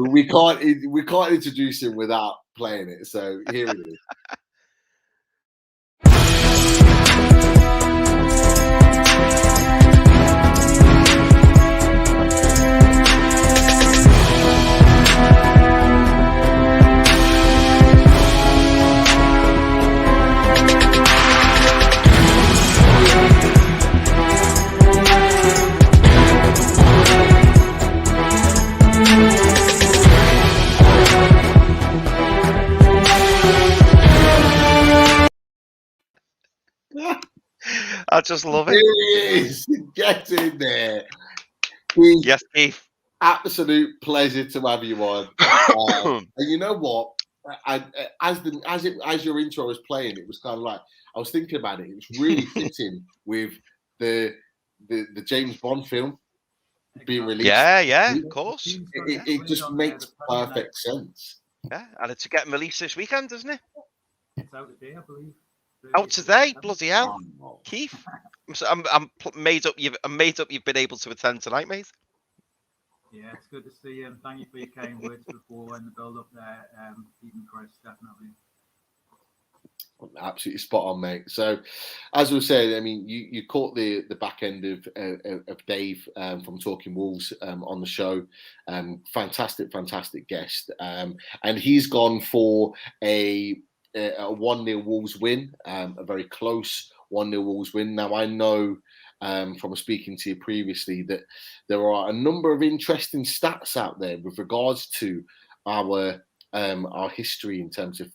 we can't introduce him without playing it. So here it is. I just love it. Here he is. Get in there. Yes, Keith. Absolute pleasure to have you on. And you know what? As your intro was playing, it was kind of like I was thinking about it. It's really fitting with the James Bond film being released. Yeah, of course. It just makes perfect sense. Yeah, and it's getting released this weekend, isn't it? It's out today, I believe. Out today, bloody hell, Keith! I'm made up. You've been able to attend tonight, mate. Yeah, it's good to see you. Thank you for your kind words before and the build up there, Stephen, Chris, definitely. Absolutely spot on, mate. So, as we said, I mean, you caught the back end of Dave from Talking Wolves on the show. Fantastic guest, and he's gone for a 1-0 Wolves win, a very close 1-0 Wolves win. Now, I know from speaking to you previously that there are a number of interesting stats out there with regards to our history in terms of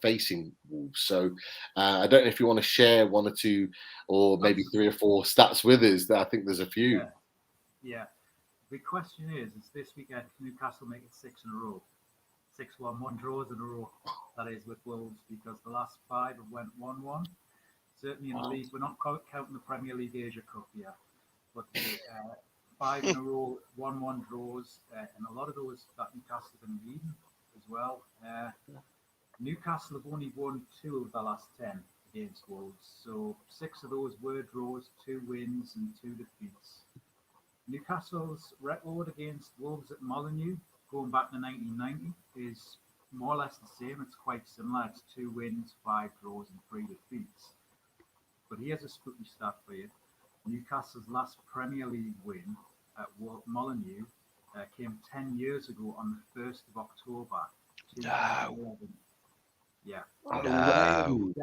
facing Wolves. So I don't know if you want to share one or two or maybe 3 or 4 stats with us. I think there's a few. Yeah. The question is this weekend, Newcastle make it 6 in a row? 6 1-1 draws in a row, that is, with Wolves, because the last 5 have went 1-1. Certainly in the league, we're not counting the Premier League Asia Cup here, but 5 in a row, 1-1 draws, and a lot of those that Newcastle have been leading as well. Newcastle have only won 2 of the last 10 against Wolves, so 6 of those were draws, 2 wins and 2 defeats. Newcastle's record against Wolves at Molineux, going back to 1990, is more or less the same. It's quite similar. It's 2 wins, 5 draws, and 3 defeats. But here's a spooky stat for you. Newcastle's last Premier League win at Molineux came 10 years ago on the 1st of October, 2011. Yeah. No.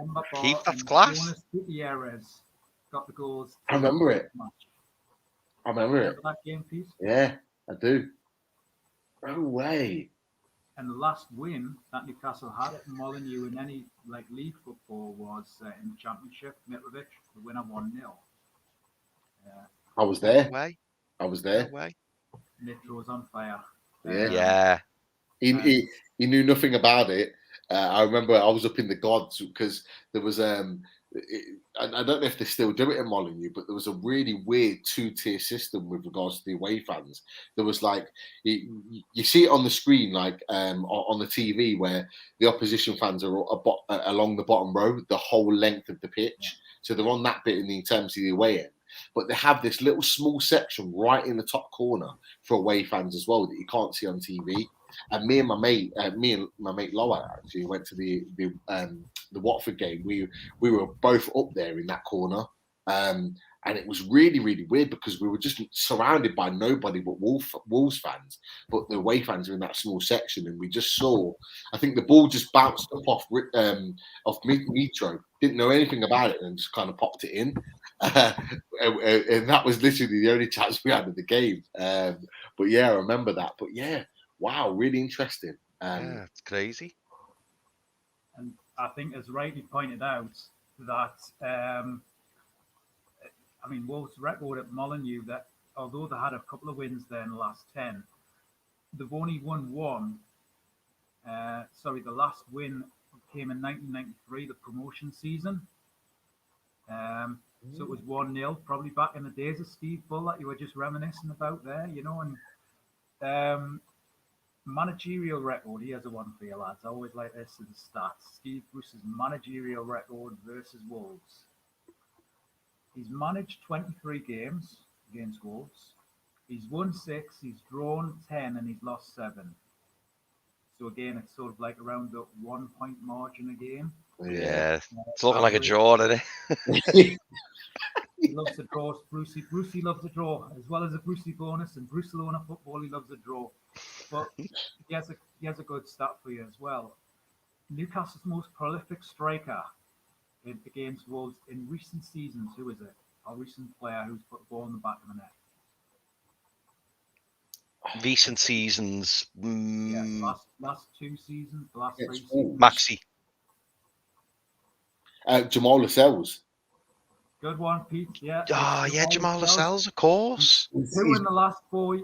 Keep that's class. Jonas Gutierrez got the goals. I remember it. I remember it. That game piece? Yeah, I do. No way. And the last win that Newcastle had at Molineux in any league football was in the Championship, Mitrovic, the winner 1-0. I was there. No way. I was there. No way. Mitro was on fire. Yeah. He knew nothing about it. I remember I was up in the gods because there was I don't know if they still do it in Molineux, but there was a really weird 2-tier system with regards to the away fans. There was you see it on the screen, on the TV, where the opposition fans are along the bottom row, the whole length of the pitch. so they're on that bit in the terms of the away end. But they have this little small section right in the top corner for away fans as well that you can't see on TV. And me and my mate Loa actually went to the Watford game. We were both up there in that corner. And it was really, really weird because we were just surrounded by nobody but Wolves fans. But the away fans were in that small section, and we just saw. I think the ball just bounced up off Mitro. Didn't know anything about it, and just kind of popped it in. And that was literally the only chance we had of the game. But yeah, I remember that. But yeah, wow, really interesting. Yeah, it's crazy. And I think, as rightly pointed out, that I mean, Wolves' record at Molineux, that although they had a couple of wins there in the last 10, they've only won one. The last win came in 1993, the promotion season. So it was 1-0, probably back in the days of Steve Bull that you were just reminiscing about there, you know. And managerial record, here's a one for you lads. I always like this in stats. Steve Bruce's managerial record versus Wolves. He's managed 23 games against Wolves. He's won 6, he's drawn 10, and he's lost 7. So again, it's sort of like around the 1 point margin a game. Yeah, it's looking like a draw, isn't it? He loves a draw. Brucey loves a draw, as well as a Brucey bonus. And Barcelona football, he loves a draw. But he has a good stat for you as well. Newcastle's most prolific striker against Wolves in recent seasons. Who is it? A recent player who's put the ball in the back of the net. Recent seasons. Yeah, last 2 seasons, the last 3 seasons. Maxi. Jamal Lascelles. Good one, Pete. Yeah. Oh, yeah, Jamal Lascelles, of course. 2 in the last four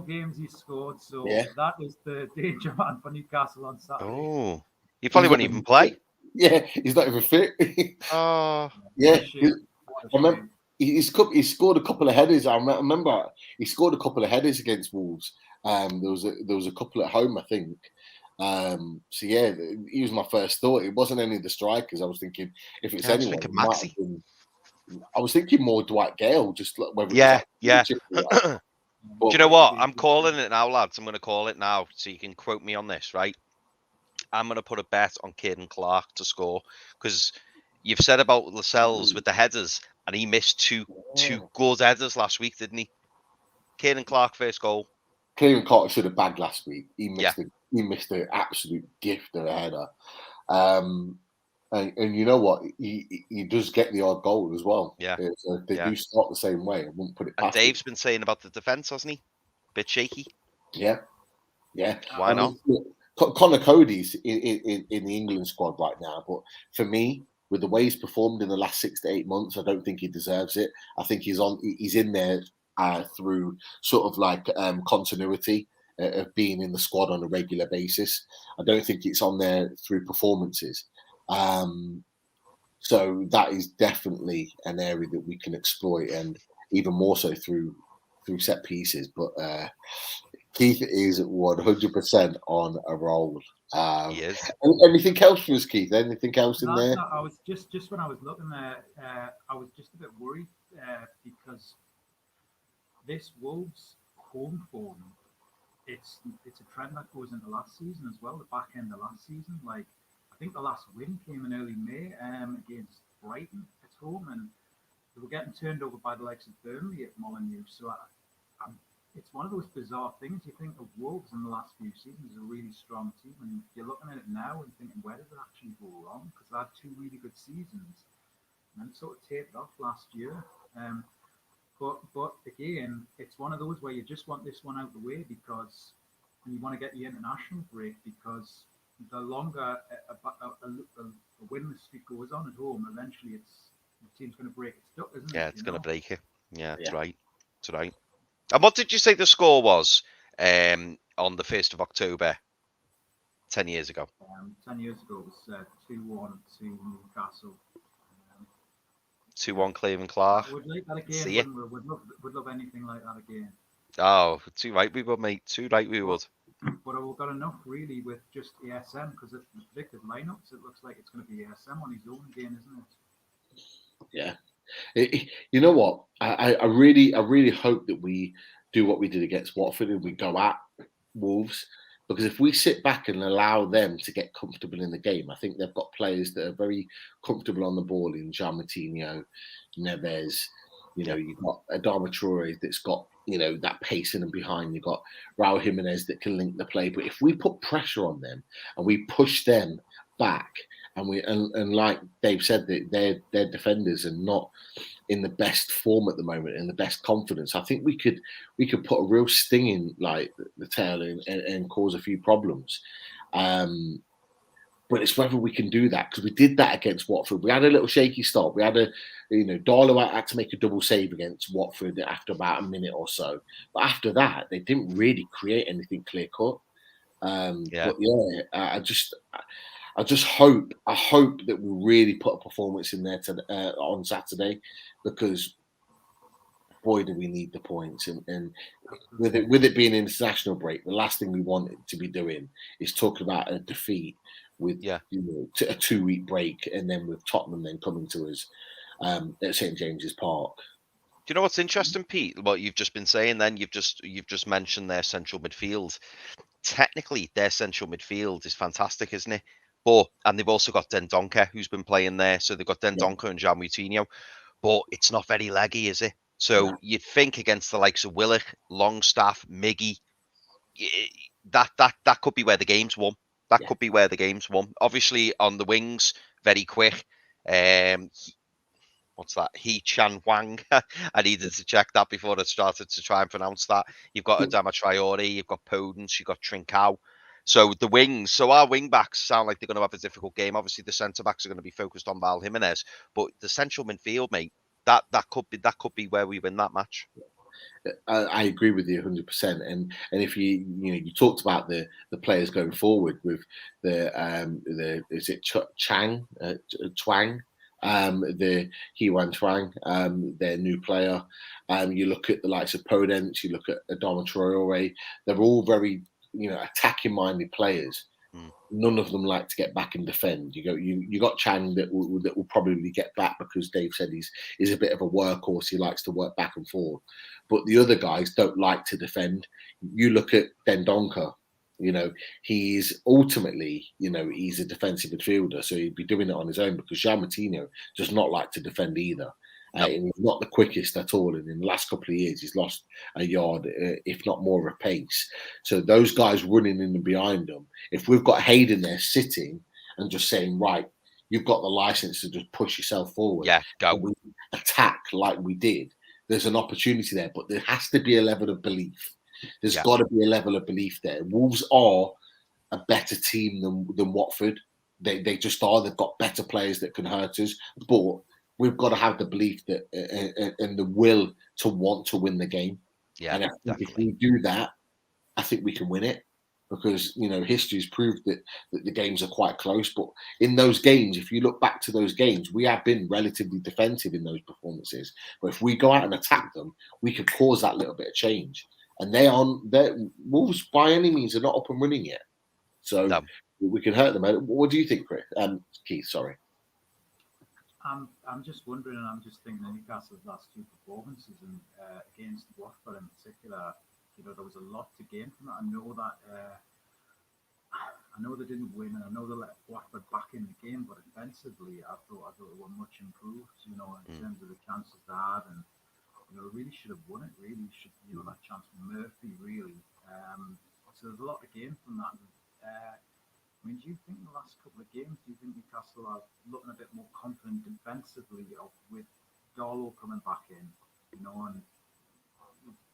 games he scored. So yeah. That is the danger man for Newcastle on Saturday. Oh, he probably won't even play. Yeah, he's not even fit. Oh, yeah. I remember he scored a couple of headers. I remember he scored a couple of headers against Wolves. There was a couple at home, I think. So yeah, he was my first thought. It wasn't any of the strikers. I was thinking if it's anyone, Maxi. I was thinking more Dwight Gale. Just whether yeah. But, do you know what? I'm calling it now, lads. I'm going to call it now, so you can quote me on this, right? I'm going to put a bet on Caden Clark to score because you've said about Lascelles with the headers, and he missed two good headers last week, didn't he? Caden Clark first goal. Caden Clark should have bagged last week. He missed an absolute gift of a header. And you know what? He does get the odd goal as well. Yeah, they do start the same way. I wouldn't put it past. And Dave's been saying about the defence, hasn't he? Bit shaky. Yeah. Why not? Connor Cody's in the England squad right now, but for me, with the way he's performed in the last 6 to 8 months, I don't think he deserves it. I think he's in there through sort of like continuity of being in the squad on a regular basis. I don't think it's on there through performances. So that is definitely an area that we can exploit, and even more so through set pieces. But Keith is 100% on a roll. He is. Anything else for us, Keith? Anything else in there? No, I was just when I was looking there, I was just a bit worried because this Wolves home form, it's a trend that goes into last season as well. The back end of last season, like I think the last win came in early May against Brighton at home, and they were getting turned over by the likes of Burnley at Molineux. So it's one of those bizarre things. You think of Wolves in the last few seasons as a really strong team, and you're looking at it now and thinking, where did it actually go wrong? Because they had 2 really good seasons, and then it sort of tapered off last year. But again, it's one of those where you just want this one out of the way because you want to get the international break, because the longer a winless streak goes on at home, eventually the team's going to break its duck, isn't it? Yeah, it's going to break it. Yeah, that's right. That's right. And what did you say the score was on the 1st of October 10 years ago? 10 years ago it was 2-1 to Newcastle. 2-1 Cleveland Clark. We'd like that again. We'd love anything like that again. Oh, too right we would, mate. Too right we would. But we've got enough really with just ASM, because of the predicted lineups. It looks like it's going to be ASM on his own again, isn't it? Yeah. You know what? I really hope that we do what we did against Watford and we go at Wolves, because if we sit back and allow them to get comfortable in the game, I think they've got players that are very comfortable on the ball in Jean Martino, Neves. Yeah. You've got Adama Traore that's got that pace in and behind. You've got Raul Jimenez that can link the play. But if we put pressure on them and we push them back, and like Dave said, that their defenders are not in the best form at the moment, in the best confidence, I think we could put a real sting in like the tail and cause a few problems. But it's whether we can do that, because we did that against Watford. We had a little shaky start. We had Darlow had to make a double save against Watford after about a minute or so. But after that, they didn't really create anything clear cut. But yeah, I just hope that we really put a performance in there on Saturday, because boy, do we need the points. And with it being an international break, the last thing we want it to be doing is talking about a defeat with Yeah. a 2-week break, and then with Tottenham then coming to us at St James's Park. Do you know what's interesting, Pete? What you've just been saying, then you've just mentioned their central midfield. Technically, their central midfield is fantastic, isn't it? And they've also got Dendoncker, who's been playing there. So they've got Dendoncker and Jean Moutinho, but it's not very leggy, is it? So you'd think against the likes of Willock, Longstaff, Miggy, that could be where the game's won. That could be where the game's won. Obviously, on the wings, very quick. What's that? He Chan Wang. I needed to check that before I started to try and pronounce that. You've got Adama Traore, you've got Podence, you've got Trincao. So the wings, so our wing backs sound like they're going to have a difficult game. Obviously, the centre backs are going to be focused on Raul Jimenez, but the central midfield, mate, that could be where we win that match. I agree with you 100%. And if you talked about the players going forward with the is it Twang, the Hewan Twang, their new player. You look at the likes of Podence, you look at Adama Traore. They're all very attacking minded players. None of them like to get back and defend. You got Chang that will probably get back, because Dave said he's a bit of a workhorse. He likes to work back and forth. But the other guys don't like to defend. You look at Dendoncker. He's ultimately, he's a defensive midfielder, so he'd be doing it on his own, because Jean Martino does not like to defend either. And he's not the quickest at all. And in the last couple of years, he's lost a yard, if not more, of pace. So those guys running in and behind them, if we've got Hayden there sitting and just saying, right, you've got the license to just push yourself forward. Yeah, go. We attack like we did. There's an opportunity there, but there has to be a level of belief. There's got to be a level of belief there. Wolves are a better team than Watford. They just are. They've got better players that can hurt us, but we've got to have the belief that and the will to want to win the game. Yeah, and I think if we do that, I think we can win it, because history's proved that the games are quite close. But in those games, if you look back to those games, we have been relatively defensive in those performances. But if we go out and attack them, we could cause that little bit of change. And Wolves by any means are not up and running yet, so we can hurt them. What do you think, Chris? Keith, sorry. I'm just wondering, and I'm just thinking of Newcastle's last two performances, and against Watford in particular, there was a lot to gain from that. I know they didn't win, and I know they let Watford back in the game, but defensively, I thought they were much improved. In terms of the chances they had, and really should have won it. Really should, that chance from Murphy, really. So there's a lot to gain from that. Do you think the last couple of games, do you think Newcastle are looking a bit more confident defensively, with Darlow coming back in? And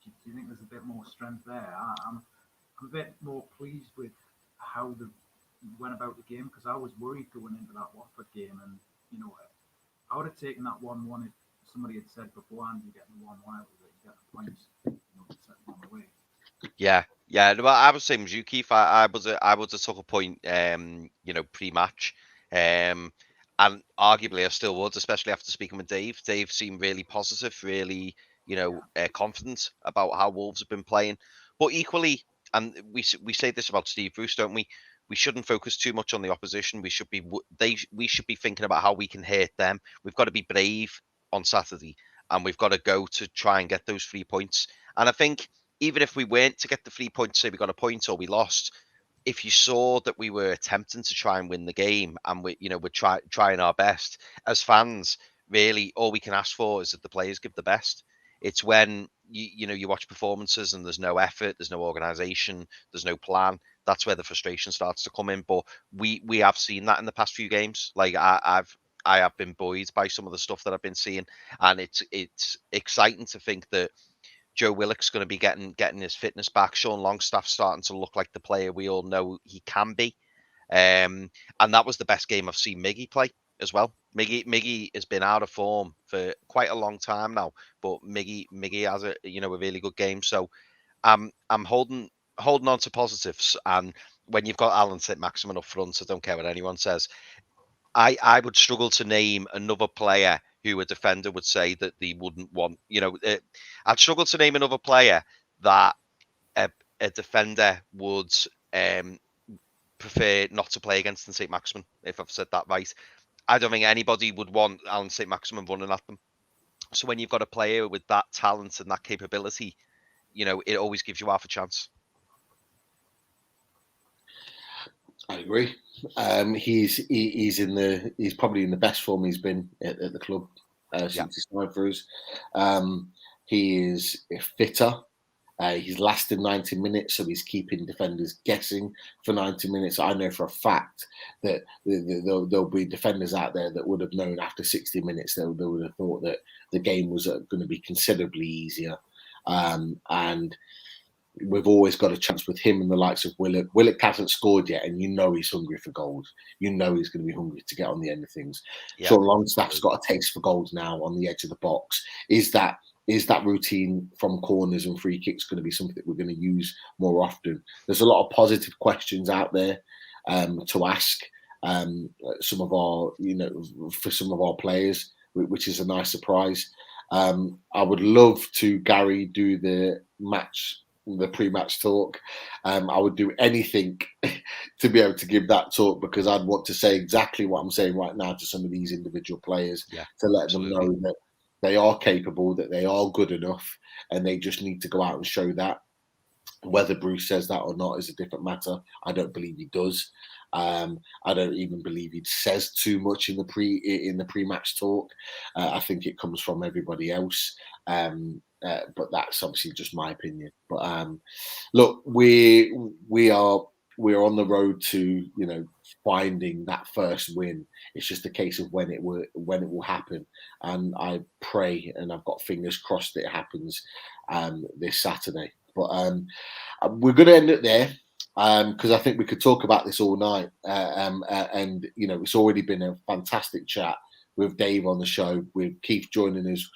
do you think there's a bit more strength there? I'm a bit more pleased with how they went about the game, because I was worried going into that Watford game, and I would have taken that 1-1 if somebody had said beforehand you get the 1-1 out of it, you get the points, set them on the way. Yeah. Well, I was same as you, Keith. I would have took a point, pre-match, and arguably I still would, especially after speaking with Dave. Dave seemed really positive, really, confident about how Wolves have been playing. But equally, and we say this about Steve Bruce, don't we? We shouldn't focus too much on the opposition. We should be thinking about how we can hurt them. We've got to be brave on Saturday, and we've got to go to try and get those 3 points. And I think even if we weren't to get the 3 points, say we got a point or we lost, if you saw that we were attempting to try and win the game and we're trying our best as fans, really all we can ask for is that the players give the best. It's when you watch performances and there's no effort, there's no organisation, there's no plan. That's where the frustration starts to come in. But we have seen that in the past few games. Like I have been buoyed by some of the stuff that I've been seeing, and it's exciting to think that Joe Willock's going to be getting his fitness back. Sean Longstaff's starting to look like the player we all know he can be. And that was the best game I've seen Miggy play as well. Miggy has been out of form for quite a long time now, but Miggy has a really good game. So I'm holding on to positives. And when you've got Alan St-Maximin up front, I don't care what anyone says. I would struggle to name another player who a defender would say that they wouldn't want. I'd struggle to name another player that a defender would prefer not to play against than St-Maximin, if I've said that right. I don't think anybody would want Alan St-Maximin running at them. So when you've got a player with that talent and that capability, it always gives you half a chance. I agree. He's probably in the best form he's been at the club since he signed for us. He is fitter. He's lasted 90 minutes, so he's keeping defenders guessing for 90 minutes. I know for a fact that there'll be defenders out there that would have known after 60 minutes they would have thought that the game was going to be considerably easier. And we've always got a chance with him and the likes of Willock. Willock hasn't scored yet, and he's hungry for goals. He's going to be hungry to get on the end of things. Yeah. Sean Longstaff's got a taste for goals now on the edge of the box. Is that routine from corners and free kicks going to be something that we're going to use more often? There's a lot of positive questions out there to ask some of our, for some of our players, which is a nice surprise. I would love to, Gary, do the pre-match talk. I would do anything to be able to give that talk, because I'd want to say exactly what I'm saying right now to some of these individual players, to let them know that they are capable, that they are good enough, and they just need to go out and show that. Whether Bruce says that or not is a different matter. I don't believe he does. I don't even believe he says too much in the pre-match talk. I think it comes from everybody else. But that's obviously just my opinion. But look, we're on the road to finding that first win. It's just a case of when it will happen. And I pray, and I've got fingers crossed that it happens this Saturday. But we're going to end it there, because I think we could talk about this all night. And it's already been a fantastic chat with Dave on the show, with Keith joining us,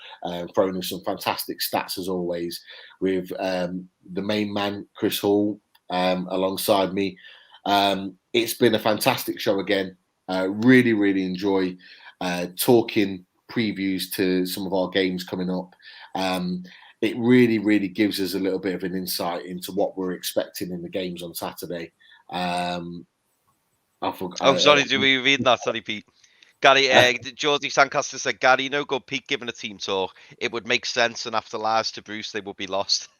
throwing us some fantastic stats as always, with the main man, Chris Hall, alongside me. It's been a fantastic show again. Really, really enjoy talking previews to some of our games coming up. It really, really gives us a little bit of an insight into what we're expecting in the games on Saturday. Sorry, do we read that? Sorry, Pete. Gary, Geordie Sancaster said, Gary, no good Pete giving a team talk. It would make sense, and after lies to Bruce, they would be lost.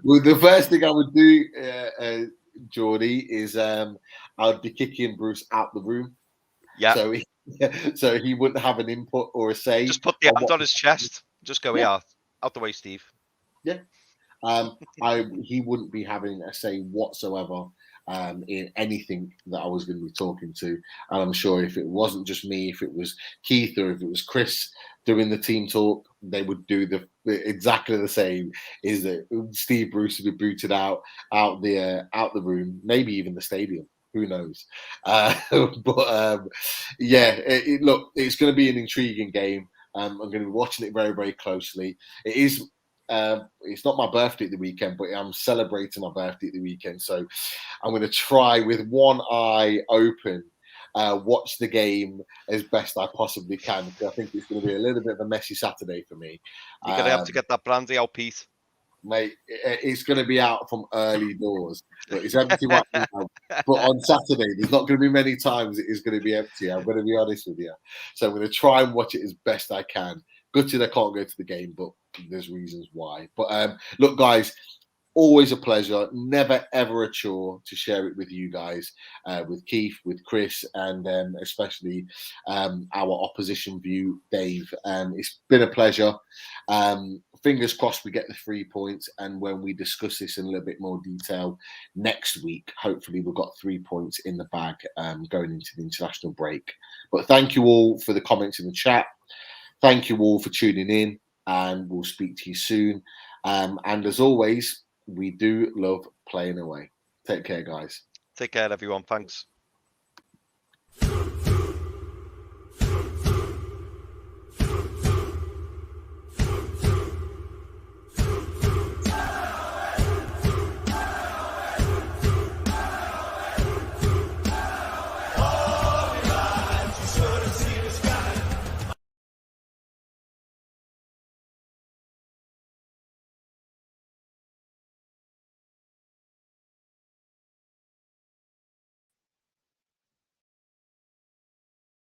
Well, the first thing I would do, Geordie, is I'd be kicking Bruce out the room. Yeah. So he wouldn't have an input or a say. Just put the hand on his chest. Just go, out the way, Steve. Yeah. He wouldn't be having a say whatsoever in anything that I was going to be talking to. And I'm sure if it wasn't just me, if it was Keith or if it was Chris doing the team talk, they would do exactly the same. Is that Steve Bruce would be booted out the room, maybe even the stadium. Who knows? Look, it's going to be an intriguing game. I'm going to be watching it very, very closely. It is. It's not my birthday at the weekend, but I'm celebrating my birthday at the weekend. So I'm going to try with one eye open, watch the game as best I possibly can. I think it's going to be a little bit of a messy Saturday for me. You're going to have to get that brandy out, Pete. mate, it's going to be out from early doors. Look, it's empty right now. But on Saturday, there's not going to be many times it is going to be empty. I'm going to be honest with you. So I'm going to try and watch it as best I can. Gutted I can't go to the game, but there's reasons why. But look, guys, always a pleasure. Never, ever a chore to share it with you guys, with Keith, with Chris, and especially our opposition view, Dave. It's been a pleasure. Fingers crossed we get the 3 points. And when we discuss this in a little bit more detail next week, hopefully we've got 3 points in the bag going into the international break. But thank you all for the comments in the chat. Thank you all for tuning in, and we'll speak to you soon. And as always, we do love playing away. Take care, guys. Take care, everyone. Thanks.